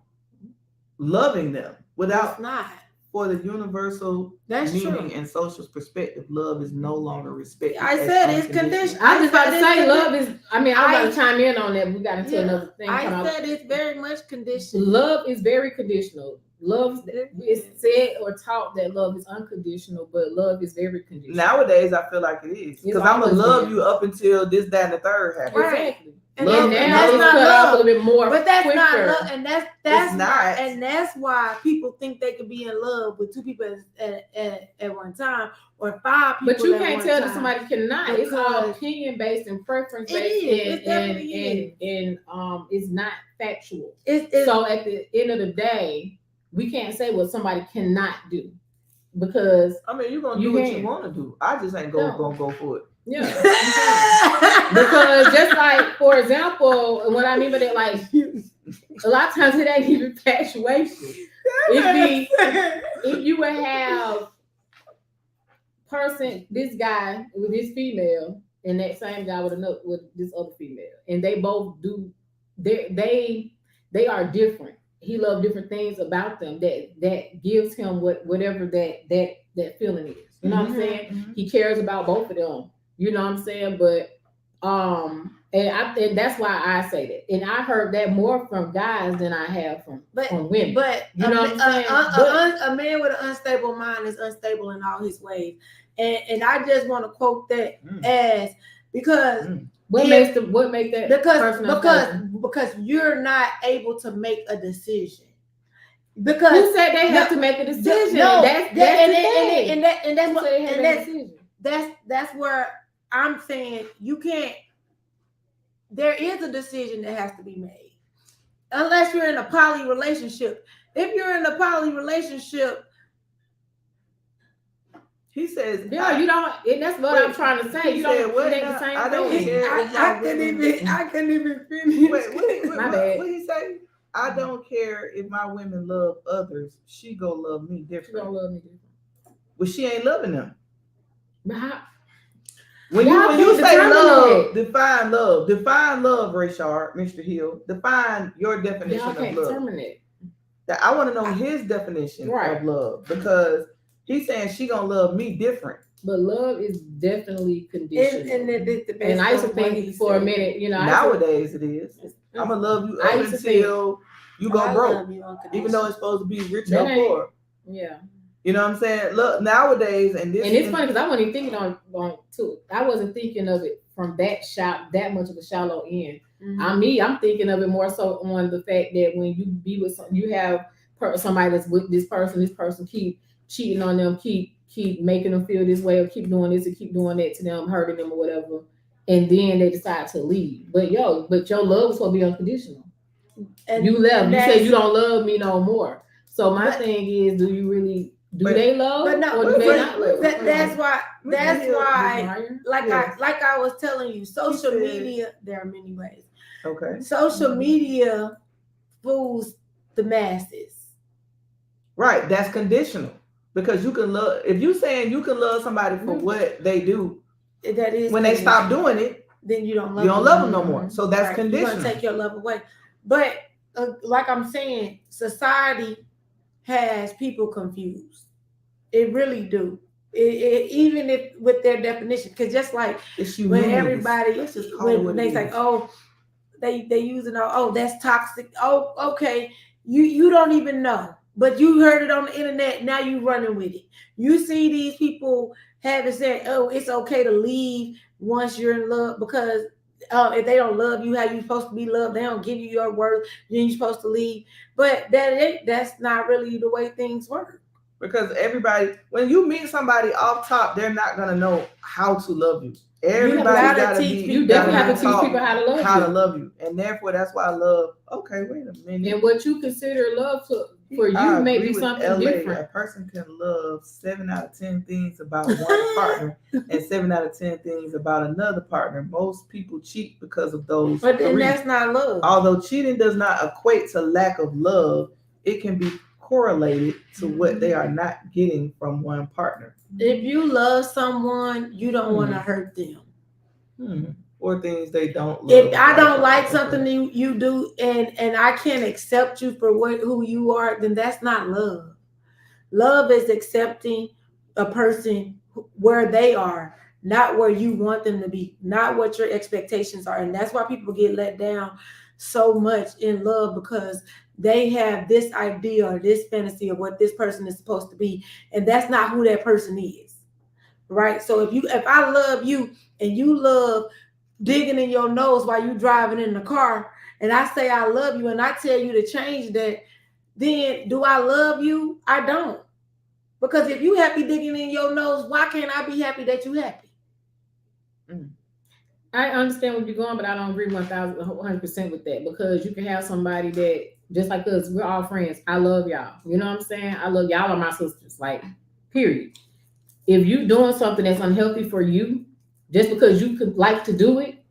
loving them, It's without not. for the universal That's meaning true. and social perspective. Love is no longer respected. I as said it's unconditional. conditional. I was just about to say, it's love is. I mean, I was about I- to chime in on that. But we got into Yeah, another thing. I about- said it's very much conditional. Love is very conditional. Love is said or taught that love is unconditional, but love is very conditional. Nowadays, I feel like it is It's because I'm gonna always love been. you up until this, that, and the third happens. Right. Exactly. And Love And is now that's it's not cut off a love. little bit more. But that's not quicker. love, and that's It's not. why, and that's why people think they could be in love with two people at one time, or five people. But you at can't one tell time. that somebody cannot. It's all Because opinion based and preference it based, is. It definitely and it's not factual. It's So at the end of the day, we can't say what somebody cannot do because I mean, you're gonna You do what can. you want to do. I just ain't No. gonna go for it. yeah. Because just like for example, what I mean by that, like a lot of times it ain't even infatuation. If you would have this guy with this female and that same guy with this other female, and they both do they are different. He loves different things about them that gives him whatever that feeling is. You know what I'm saying? He cares about both of them. You know what I'm saying? But and that's why I say that. And I heard that more from guys than I have from women. But You know what I'm saying? a man with an unstable mind is unstable in all his ways, and I just want to quote that as because What Yeah. makes that because person unstable? because you're not able to make a decision. Because who said they have to make a decision? No, that's that's where I'm saying you can't. There is a decision that has to be made, unless you're in a poly relationship. If you're in a poly relationship, he says, yeah, you don't. And that's what I'm trying to say. You don't think the same thing. I couldn't even finish. What he say? I don't care if my women love others. She go love me different. She gonna love me different. Well, she ain't loving them. But how, When you say love, define love. Define love, Rayshard, Mr. Hill. Define your definition of love. I want to know his definition of love, because he's saying she gonna love me different. But love is definitely conditional. And I used to think for a minute, nowadays it is. I'm gonna love you up until you go broke, even though it's supposed to be rich or poor. Yeah. You know what I'm saying? Look, nowadays, and it's funny because I wasn't even thinking on I wasn't thinking of it from that much of a shallow end. Mm-hmm. I'm thinking of it more so on the fact that when you be with you have somebody that's with this person keep cheating on them, keep making them feel this way, or keep doing this and keep doing that to them, hurting them or whatever, and then they decide to leave. But your love is supposed to be unconditional. And you left. You said you don't love me no more. So my thing is, do you really? They love, or do they not love? That's why. Like I was telling you, social media. There are many ways. Okay. Social media fools the masses. Right. That's conditional, because you can love. If you saying you can love somebody for what they do, that is when they stop doing it, then you don't love. You don't love them no more. So that's conditional. You're gonna take your love away. But like I'm saying, society has people confused. It really do. Even if with their definition, because just like when everybody, when they say, oh, they using that's toxic. Oh, okay, you don't even know, but you heard it on the internet. Now you running with it. You see these people having said, oh, it's okay to leave once you're in love, because if they don't love you how you're supposed to be loved, they don't give you your worth, then you're supposed to leave. But that's not really the way things work. Because everybody, when you meet somebody off top, they're not gonna know how to love you. Everybody you definitely have to teach people how to love you. And therefore, that's why I love. Okay, wait a minute. And what you consider love for you may be something different. A person can love 7 out of 10 things about one partner and 7 out of 10 things about another partner. Most people cheat because of those. But then that's not love. Although cheating does not equate to lack of love, it can be correlated to what they are not getting from one partner. If you love someone, you don't want to hurt them. Or things they don't love. If I don't like something you do and I can't accept you for who you are, then that's not love. Love is accepting a person where they are, not where you want them to be, not what your expectations are. And that's why people get let down so much in love, because they have this idea or this fantasy of what this person is supposed to be, and that's not who that person is, right? So if I love you and you love digging in your nose while you driving in the car, and I say I love you and I tell you to change that, then do I love you? I don't. Because if you happy digging in your nose, why can't I be happy that you happy? I understand where you're going, but I don't agree 100% with that, because you can have somebody that, just like us, we're all friends. I love y'all. You know what I'm saying? I love y'all are my sisters, like, period. If you doing something that's unhealthy for you, just because you could like to do it,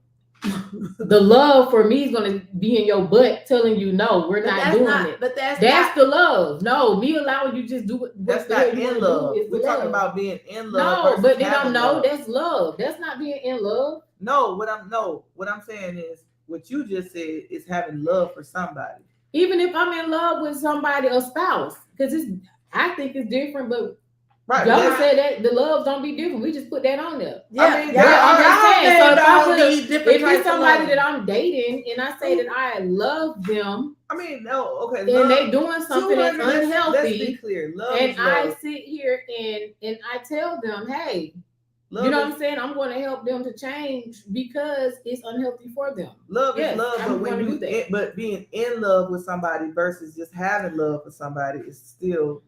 the love for me is going to be in your butt telling you, no, we're not doing it. But that's the love. No, me allowing you just do it. That's not in love. We're talking about being in love. No, but they don't know that's love. That's not being in love. No, what I'm saying is what you just said is having love for somebody. Even if I'm in love with somebody, a spouse, because I think it's different, but right, y'all said that the loves don't be different. We just put that on there. Yeah, I'm just saying. So if it's somebody that I'm dating and I say that I love them, then they doing something that's unhealthy. Let's be clear. Love and I sit here and I tell them, hey, Love you know is, what I'm saying? I'm going to help them to change because it's unhealthy for them. Love Yes, is love, I'm but when gonna you do that. but being in love with somebody versus just having love for somebody is still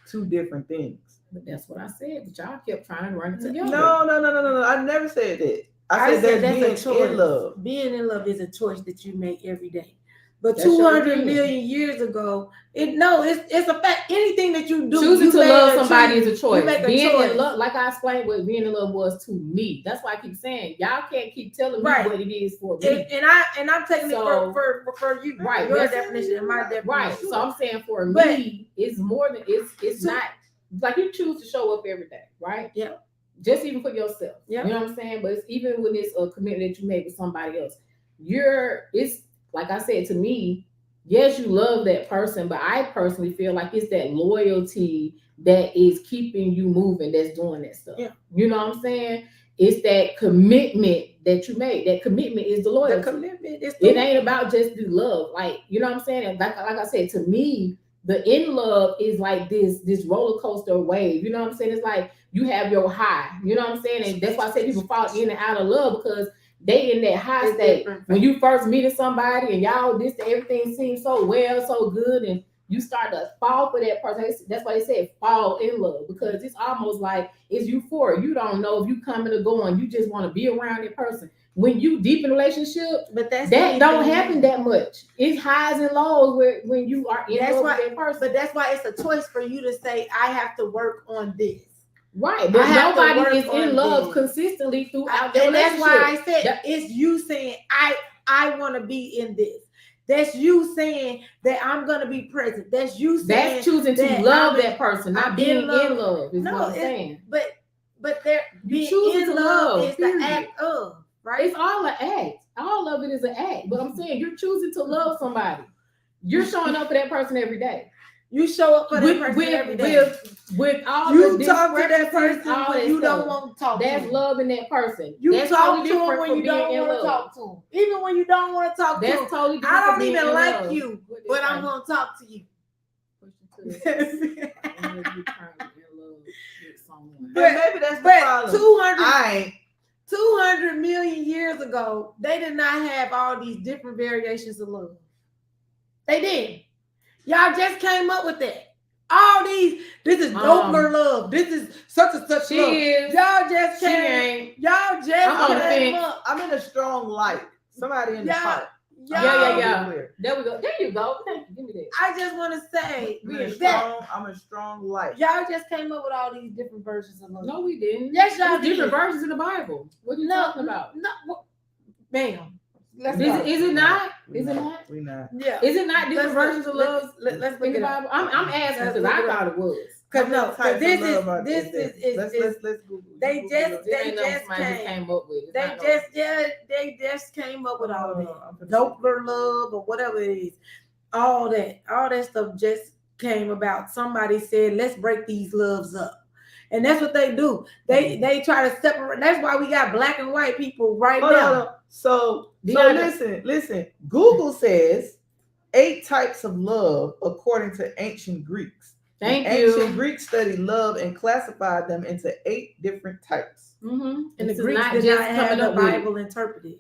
two different things. But that's what I said. But y'all kept trying to run it together. No. I never said that. I said that's there's a being choice. in love. Being in love is a choice that you make every day. But That's your 200 opinion. million years ago, it's a fact. Anything that you do, Choosing you to made love a somebody choice. is a choice. You make a Being choice. in love, like I explained what being in love was to me. That's why I keep saying y'all can't keep telling me Right. what it is for me. And I'm taking So- it for you. Right. Your That's- definition and my definition. Right. So I'm saying for But- me, it's more than it's not like you choose to show up every day, right? Yeah. Just even for yourself. Yeah. You know what I'm saying? But it's even when it's a commitment that you make with somebody else, it's like I said to me, yes, you love that person, but I personally feel like it's that loyalty that is keeping you moving, that's doing that stuff. Yeah. You know what I'm saying? It's that commitment that you make. That commitment is the loyalty. The commitment is It ain't about just the love. Like, you know what I'm saying? And like I said, to me, the in love is like this roller coaster wave. You know what I'm saying? It's like you have your high. You know what I'm saying? And that's why I say people fall in and out of love because they in that high It's state. different. When you first meeting somebody and y'all this everything seems so well, so good, and you start to fall for that person. That's why they said fall in love, because it's almost like it's euphoric. You don't know if you coming or going. You just want to be around that person. When you deep in a relationship, But that don't happen that much. It's highs and lows when you are in That's love why- with that person. But that's why it's a choice for you to say, I have to work on this. Right, I but have to work nobody is in on love this. consistently throughout their And that's relationship. why I said That- it's you saying I want to be in this. That's you saying that I'm gonna be present. That's you saying That's choosing to that love I'm that person, not I'm being in love. in love. Is No, what I'm it's- saying. but there being choosing in to love love, is period. the act of, right? It's all an act. All of it is an act. But I'm saying you're choosing to love somebody. You're showing up for that person every day. You show up for that person every day. With all You the talk to that discrepancies, person all when that you don't stuff. want to talk to That's them. loving that person. You That's talk totally to them different when from you being don't in want to love. talk to them. Even when you don't want to talk to That's them. totally different. I don't from being even in like love. you, What but they I'm say. gonna talk to you. Pushing to the and you currently in love with someone. But maybe that's the But problem. 200 million years ago, they did not have all these different variations of love. They didn't. Y'all just came up with that. All these, this is Doppler love. This is such and such She love. is. Y'all just She came. ain't. Y'all just I'm on the came fence. up. I'm in a strong light. Somebody in the Yeah. car. Yeah. Be clear. There we go. There you go. Thank you. Give me that. I just want to say I'm in a strong light. y'all just came up with all these different versions of love. No, we didn't. Yes, y'all There's different did. versions in the Bible. What are you talking about? No, ma'am. Let's Is go. it not? We Is it not? We not. Yeah. Is it not different Let's versions of look- love let's look in the it up. Bible? I'm asking Let's because look I it up. thought it was. Cause How many no, types cause of this love are- is let's Google. they Google just- it. It They ain't no just somebody came. came up with. It's they not no- just came up with all I'm that. finna Doppler love or whatever it is. All that stuff just came about. Somebody said, let's break these loves up. And that's what they do. They try to separate. That's why we got black and white people right Hold now. on. So DeAndre. listen. Google says 8 types of love according to ancient Greeks. Thank Ancient you. Greeks studied love and classified them into 8 different types. Mm-hmm. And the This is Greeks not did just not have coming the up with it. Bible interpreted.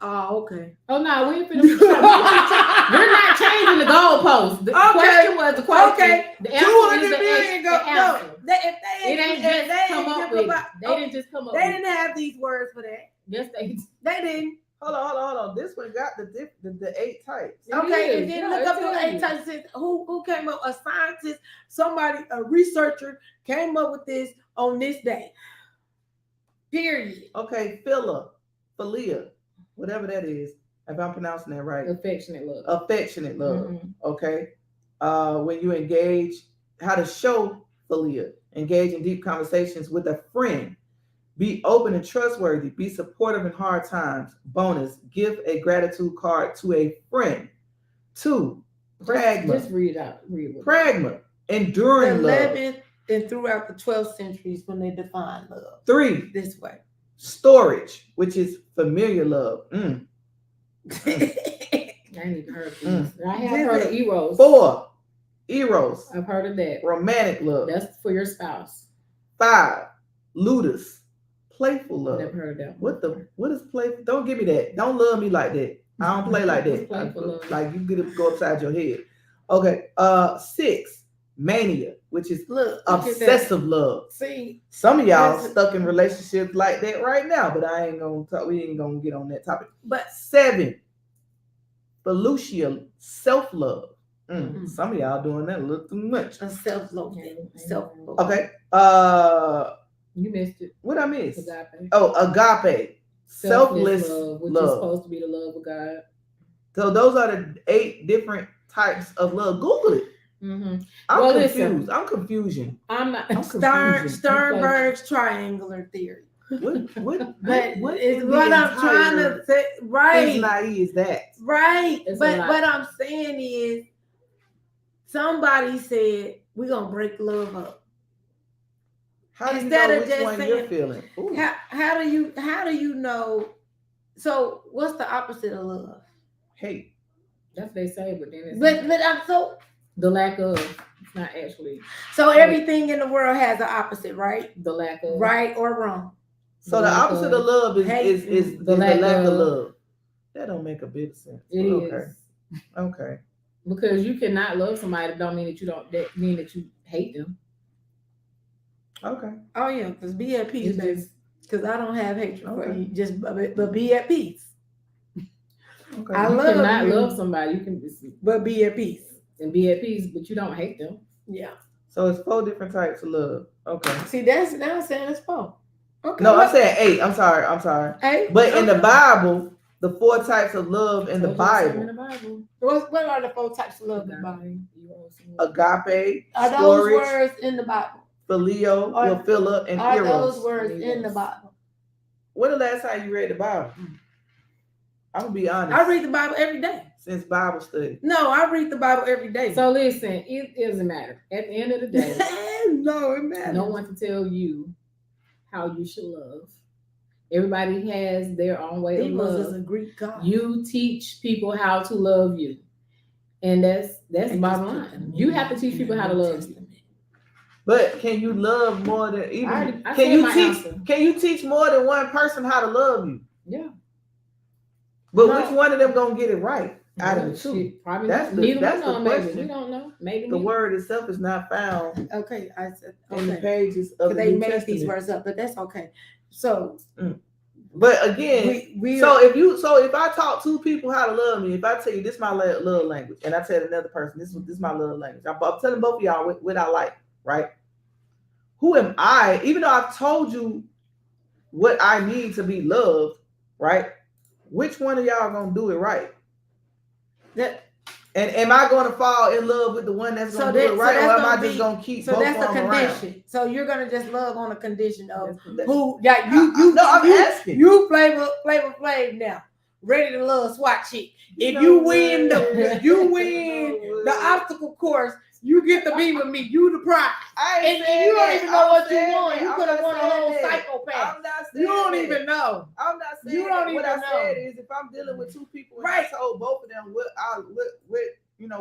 Oh, okay. Oh no, we ain't finna. We're not changing the goalpost. The Okay. question was the question. Okay. The answer 200 is the million the go. answer. No, they It ain't just come up with it. They didn't just come up They with didn't have these words for that. it. Yes, they They didn't. Hold on. This one got the 8 types. It Okay, is. and then Yeah, look it up the tells 8 you. types. Who came up? A scientist, somebody, a researcher came up with this on this day. Period. Okay, philia, whatever that is, if I'm pronouncing that right. Affectionate love. Affectionate love. Mhm. Okay. When you engage, how to show philia, engage in deep conversations with a friend, be open and trustworthy, be supportive in hard times. Bonus, give a gratitude card to a friend. 2, pragma. Just read it out. Read it. Pragma, enduring love. 11th and throughout the 12th centuries when they defined love 3, this way. storage, which is familiar love. I ain't even heard of these. I have heard of eros. 4, eros, I've heard of that. romantic love. That's for your spouse. 5, Ludus, playful love. Never heard that. What is playful? Don't give me that. Don't love me like that. I don't play like that. Playful love. Like you get to go upside your head. Okay. 6, mania, which is Look, obsessive love. See, Some of y'all That's- stuck in relationships like that right now, but I ain't gonna talk. We ain't gonna get on that topic. but 7, Felucia, self-love. Mhm. Some of y'all doing that a little too much. a self-love. Self-love. Okay. You missed it. What I miss? Agape. Oh, agape, selfless love, which is love. supposed to be the love of God. So those are the 8 different types of love. Google it. Mm-hmm. I'm Well, confused. listen. I'm confusion. I'm not. I'm confusion. Sternberg's triangular theory. What? But what it's in what the I'm trying to entire say. Right. Isnai is that? Right. It's a But lot. what I'm saying is somebody said we're gonna break love up. How do you Instead know of which just one you're saying- feeling? Ooh, How do you know? So what's the opposite of love? hate. That's what they say, but then it's But I'm the lack of. It's not actually so everything in the world has an opposite, right? the lack of. Right or wrong. So the lack opposite of love is hate. is the lack of love. That don't make a bit of sense. It Okay. is. Okay. Because you cannot love somebody, don't mean that you don't. That mean that you hate them. Okay. Oh yeah, because be at peace, It's baby. just- Because I don't have hatred for Okay. you. Just but be at peace. Okay. I You love cannot you. love somebody. You can But be at peace. and be at peace, but you don't hate them. Yeah. So it's 4 different types of love. Okay. See, that's now I'm saying it's 4. Okay. No, I'm saying 8. I'm sorry. Hey, But in the okay. Bible, the 4 types of love in the Told you the same Bible: in the Bible. What are the 4 types of love in the Bible? You also- agape, Are those storage, words in the Bible? phileo, Are- philia, and Are eros. those words in the Bible? When the last time you read the Bible? I'm gonna be honest. I read the Bible every day. Since Bible study. No, I read the Bible every day. So listen, it doesn't matter. At the end of the day, no, it matters. no one can tell you how you should love. Everybody has their own way of Demos is a love. Greek god. You teach people how to love you, and that's the bottom line. You have to teach people how to love you. But can you love more than even? I can said you my teach? answer. Can you teach more than one person how to love you? Yeah. But No. which one of them gonna get it right out of the Shit, two? probably That's not. the- Neither that's one the know. Maybe question. we don't know. Maybe The me. word itself is not found Okay, I said in the okay. pages of Because the they New made these Testament. words up, but that's okay. So But again, we so if I taught 2 people how to love me, if I tell you this is my love language, and I tell another person this is my love language, I'm telling both of y'all what I like, right? Who am I? Even though I've told you what I need to be loved, right? Which one of y'all gonna do it right? that And am I gonna fall in love with the one that's So gonna do that- it so right, or that's am I gonna just be- gonna keep so both that's a of them around? condition. So you're gonna just love on a condition of That's- who that you No, I'm asking. you Flavor Flav now. Ready to love SWAT chick. If know you win what? the obstacle course, you get to be with me. You the prize. I And, ain't and saying you don't that. even know I'm what you saying want. that. You I'm could have not won a saying whole that. psychopath. I'm not saying You don't that. even know. I'm not saying You don't that. What even I said know. is if I'm dealing with 2 people and Right. I told both of them what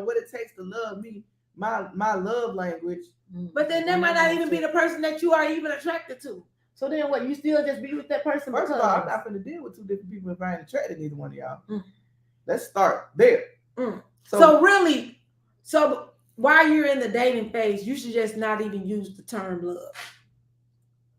what it takes to love me, my love language. But then that might not even be the person that you are even attracted to. So then what? You still just be with that person First of because all, I'm not gonna deal with 2 different people if I ain't attracted to either one of y'all. Mm. Let's start there. Mm. So, So really, so while you're in the dating phase, you should just not even use the term love.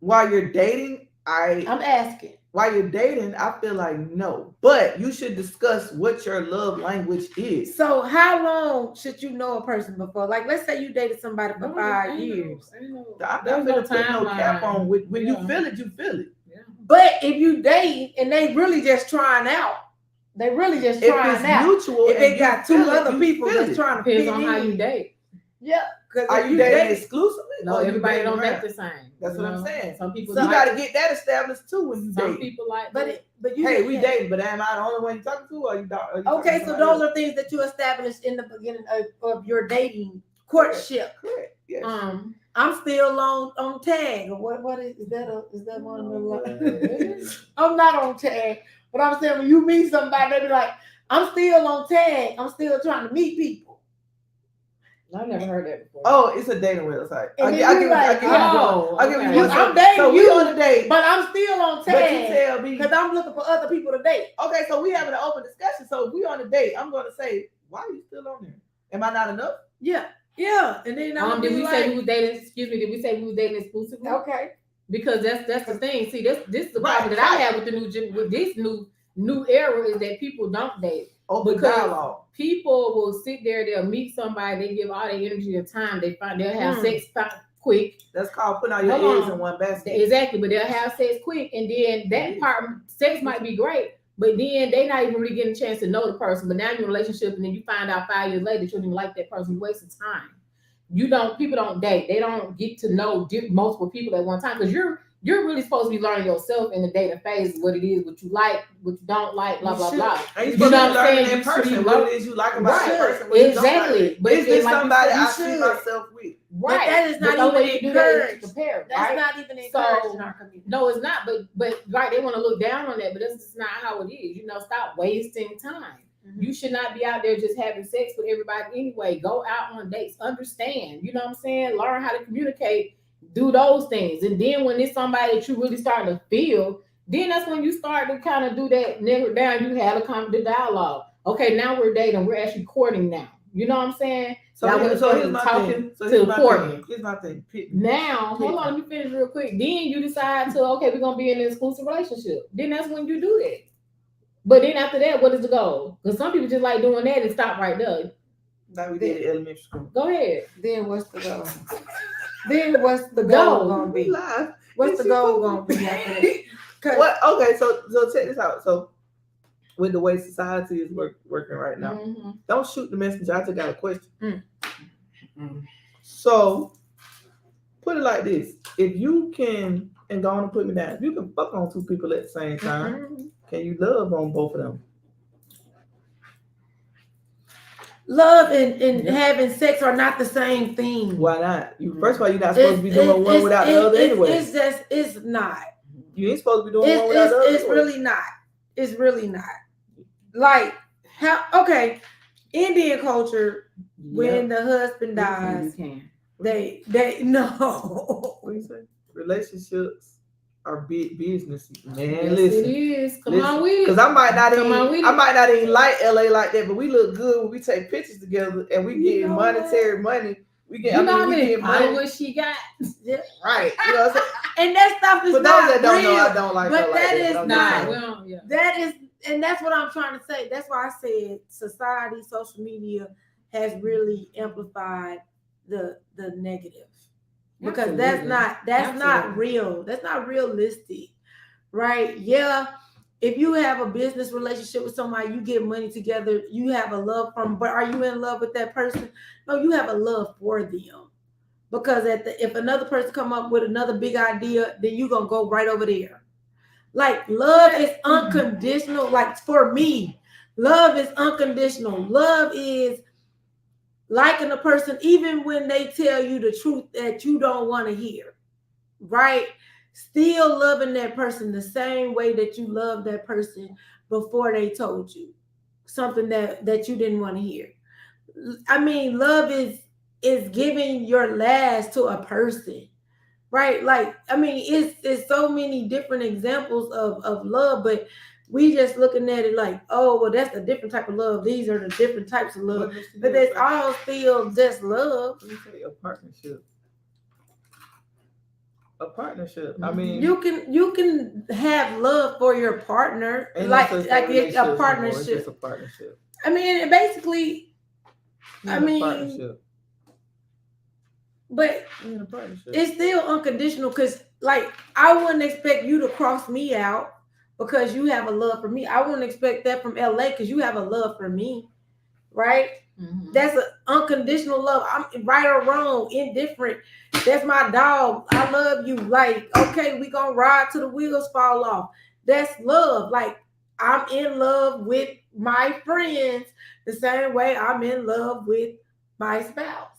while you're dating, I'm asking. while you're dating, I feel like no. But you should discuss what your love language is. So how long should you know a person before? Like, let's say you dated somebody for 5 years. I'm There's not no gonna put no cap timeline. on when you Yeah. feel it, you feel it. But if you date and they really just trying out, they really just If trying it's out. mutual, If and they you got 2 feel it, other you people feel that's it. trying to fit Depends on how you in. date. Yeah, because Are if you you dating date, exclusively? No, or you everybody dating don't around? date the same. That's you what I'm know? saying. Some people So you like, got to get that established too when you some date. people like but you Hey, did we that. dating, but am I the only one you talking to, or you? Okay, so those are things that you established in the beginning of your dating courtship. correct. Yes. I'm still on tag. Or what is that one of the I'm not on tag, but I'm saying when you meet somebody, they be like, I'm still on tag. I'm still trying to meet people. I never heard that before. Oh, it's a dating website. And I then give you you like, I'll give you okay. one. I'm dating So we you, on a date, but I'm still on but you tag tell me. because I'm looking for other people to date. Okay, so we having an open discussion. So if we on a date, I'm gonna say, why are you still on there? Am I not enough? Yeah. And then I'm Did we say we was dating? Excuse me. Did we say we was dating exclusively? okay? Because that's the thing. See, this is the Right, problem that I right. have with the with this new era is that people don't date. Open Because dialogue. people will sit there, they'll meet somebody, they give all their energy and time, they'll have sex quick. That's called putting all your Hold eggs on. in one basket. Exactly, but they'll have sex quick, and then that part, sex might be great, but then they not even really getting a chance to know the person. But now you're in a relationship, and then you find out 5 years later that you don't even like that person. You wasting time. People don't date. They don't get to know multiple people at one time because you're really supposed to be learning yourself in the dating phase, what it is, what you like, what you don't like, blah, blah, blah. And You you know supposed to what be I'm saying? learning in You should person be what learning- it is you like about Right. that person. What you don't Exactly. like. But Is this like you somebody said, I you see should. myself with? Right. that is not The only even way you do that is encouraged. compare, That's right? not even So, encouraged in our community. No, it's not. But right, they want to look down on that, but that's just not how it is. Stop wasting time. You should not be out there just having sex with everybody anyway. Go out on dates. Understand. You know what I'm saying? Learn how to communicate. Do those things. And then when it's somebody that you really starting to feel, then that's when you start to kind of do that, narrow down. You have the dialogue. Okay, now we're dating. We're actually courting now. You know what I'm saying? So Now here's my talking thing. So to here's the my courting. thing. Here's my thing. Now, hold on, let me finish real quick. Then you decide to, okay, we're gonna be in an exclusive relationship. Then that's when you do that. But then after that, what is the goal? Because some people just like doing that and stop right there. Like we did in elementary school. Go ahead. Then what's the goal? Then what's the goal gonna be? Live. What's the goal gonna be after that? 'Cause- What? Okay, so check this out. So with the way society is working right now, don't shoot the messenger. I just got a question. So put it like this: if you can, and go on and put me down, if you can fuck on two people at the same time, can you love on both of them? Love and having sex are not the same thing. Why not? First of all, you're not supposed to be doing one without the other anyway. It's not. You ain't supposed to be doing one without the other. It's really not. It's really not. Like okay, Indian culture, when the husband dies, they no. What do you say? Relationships are big business, man. Yes, Listen, it is. Come on with it. because I might not Come on with even, I it. might not even like LA like that, but we look good when we take pictures together and we You get know monetary money. We get, You know how we many get money, followers she got? right? You know what I'm saying? And that stuff is For those not that don't real. know, I don't like but her like that that. is but I'm not- just Nah, saying. well, yeah. That is, and that's what I'm trying to say. That's why I said society, social media has really amplified the negative. Because that's not Absolutely. real. That's not realistic. Right? Yeah. If you have a business relationship with somebody, you get money together, you have a love from, but are you in love with that person? No, you have a love for them. Because if another person come up with another big idea, then you're gonna go right over there. Like love is unconditional. Like for me, love is unconditional. Love is liking a person even when they tell you the truth that you don't want to hear. Right? Still loving that person the same way that you love that person before they told you something that you didn't want to hear. I mean, love is giving your last to a person, right? Like, I mean, it's so many different examples of love, but we just looking at it like, oh, well, that's a different type of love. These are the different types of love, but it's all still just love. Let me say a partnership. A partnership. I mean, You can have love for your partner, ain't no like such thing like as it's a relationships no more. It's partnership. just a partnership. I mean, basically, You're I in a mean, partnership. but You're in a partnership. it's still unconditional because, like, I wouldn't expect you to cross me out because you have a love for me. I wouldn't expect that from LA because you have a love for me, right? That's an unconditional love. I'm right or wrong, indifferent. That's my dog. I love you. Like, okay, we gonna ride till the wheels fall off. That's love. Like, I'm in love with my friends the same way I'm in love with my spouse.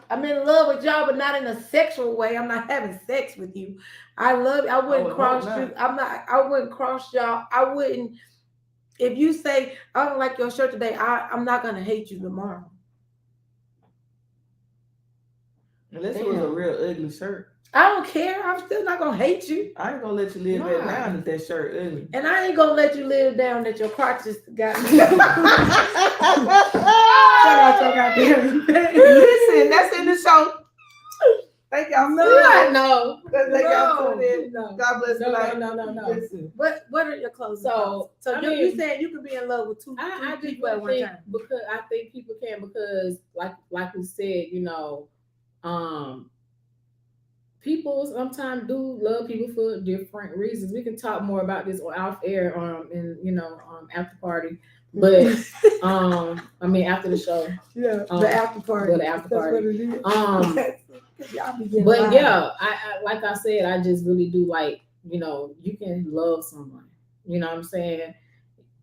I'm in love with y'all, but not in a sexual way. I'm not having sex with you. I love you. I wouldn't would cross hope you. I wouldn't cross y'all. I wouldn't. If you say I don't like your shirt today, I'm not gonna hate you tomorrow. Unless it was a real ugly shirt. I don't care. I'm still not gonna hate you. I ain't gonna let you live that Nah. down if that shirt ugly. And I ain't gonna let you live down that your crotches got Listen, that's in the show. Thank y'all so much. No. Thank y'all so much. No. God bless you. No. Listen. What are your closing thoughts? So I you mean, saying you could be in love with two I just people at one think time? because I think people can because like we said, you know, people sometimes do love people for different reasons. We can talk more about this off air in after party. But I mean after the show. Yeah, the after party. The after party. Y'all be getting But wild. yeah, I like I said, I just really do like, you know, you can love someone. You know what I'm saying?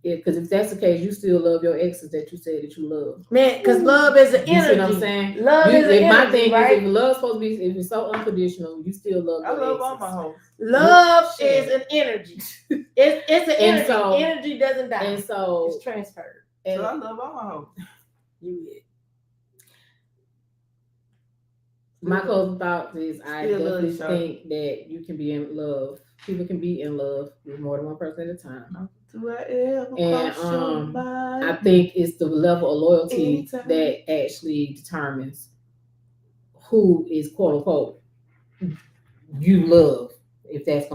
Because if that's the case, you still love your exes that you said that you love. Man, because love is an You energy. see what I'm saying? Love is an my energy, thing right? is, if love's supposed to be, if it's so unconditional, you still love I your love exes. all my hoes. Love Shit. is an energy. It's an And energy. so- Energy doesn't die. And so, It's transferred. and So I love all my hoes. You it. my closing thought is I Still love definitely each other. think that you can be in love. People can be in love with more than one person at a time. Do I ever And, cross your mind? I think it's the level of loyalty Anytime. that actually determines who is quote unquote you love, if that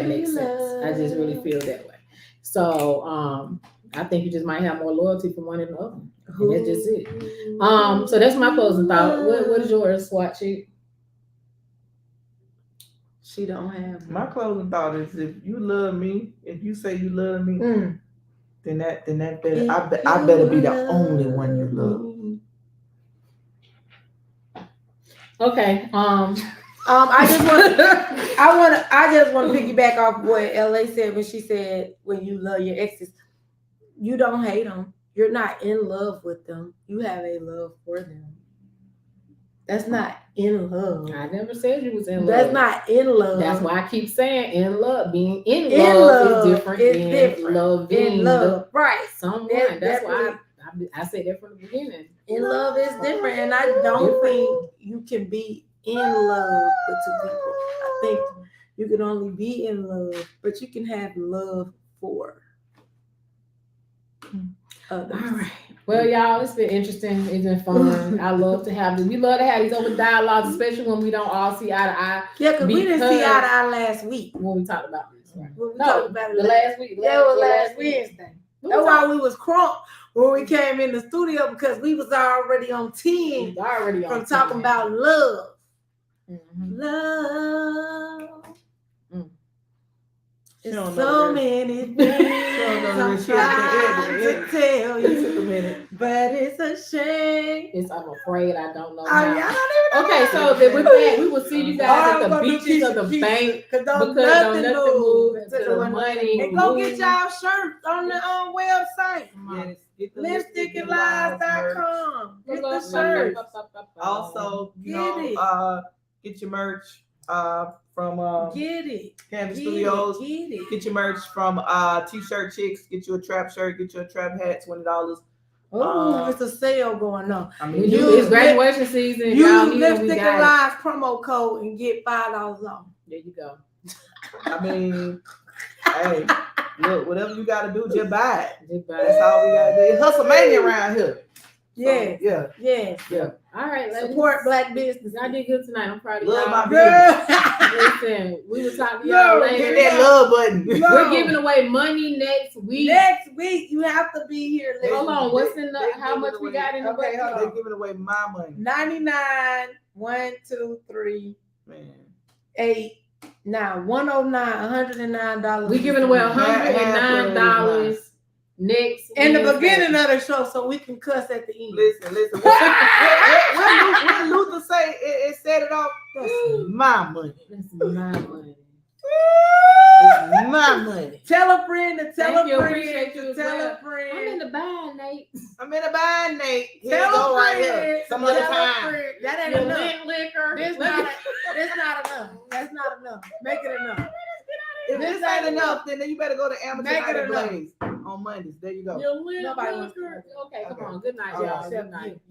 makes sense. I just really feel that way. So I think you just might have more loyalty for one another. And that's just it. So that's my closing thought. What is yours, SWAT chick? She don't have My closing thought is if you love me, if you say you love me, then that better I better be the only one you love. Okay. I just want to piggyback off what LA said when she said when you love your exes, you don't hate them. You're not in love with them. You have a love for them. That's not in love. I never said you was in love. That's not in love. That's why I keep saying in love. Being in In love love is different is than different. loving in love, right? someone. That's That's why I said that from the beginning. In love is different, and I don't think you can be in love with two people. I think you can only be in love, but you can have love for others. All right. Well, y'all, it's been interesting. It's been fun. I love to have this. We love to have these open dialogues, especially when we don't all see eye to eye. Yeah, because we didn't see Because- eye to eye last week. When we talked about this, right? When we No, talked about it the last week. That was last week. Wednesday. We That's was why we was crunk when we came in the studio because we was already on 10 already on from talking about love. Mhm. Love. Mm. It's don't know so the many don't things know the I'm rest. trying to tell It took a you, minute. but it's a shame. I'm afraid I don't know Oh, how. y'all don't even know. Okay, so then with that, we will see you guys at the beaches of the bank. Cause don't Because nothing don't move move to until the money And go move. get y'all shirts on the website. Yes, get the Lipstickandlies.com. Get the shirts. Also, Get it. get your merch from Get it. Canvas Get Studios. it. Get it. Get your merch from T-shirt Chicks. Get you a trap shirt. Get you a trap hat. $20. Oh, it's a sale going on. I We mean, do. It's graduation season. Use Y'all need it. We Lipstick and got it. Lies promo code and get $5 off. There you go. I mean, hey, look, whatever you got to do, just buy it. Just buy That's it. all we got to do. It's hustle mania around here. Yeah, Yeah. yeah. All right, ladies. Support black business. Y'all did good tonight. I'm proud of Love my y'all. business. Listen, we will talk to y'all No, Hit later. that love button. We're giving away money next week. Next week, you have to be here. Hold on, what's in They how much giving we away- got in the Okay, bucket? hold They're on. giving away my money. 99, 1, 2, 3, Man. 8. Now $109. We giving away Half $109 next in the Wednesday. beginning of the show, so we can cuss at the end. Listen. What Luther say? It set it off. That's my money. That's my money. It's my money. Tell a friend to tell Thank a you, friend appreciate you to as tell well. a friend. I'm in the bind, Nate. I'm in a bind, Nate. Here Tell you go a right friend. here. Some tell other a time. friend. That ain't Your enough. lit liquor. That's not enough. That's not enough. Make it enough. If this ain't enough, then you better go to Amateur Make Night it at enough. Blaze on Mondays. There you go. Your lit Nobody wants liquor. to. Okay, come Okay. on. Good night, All right. y'all. Good night.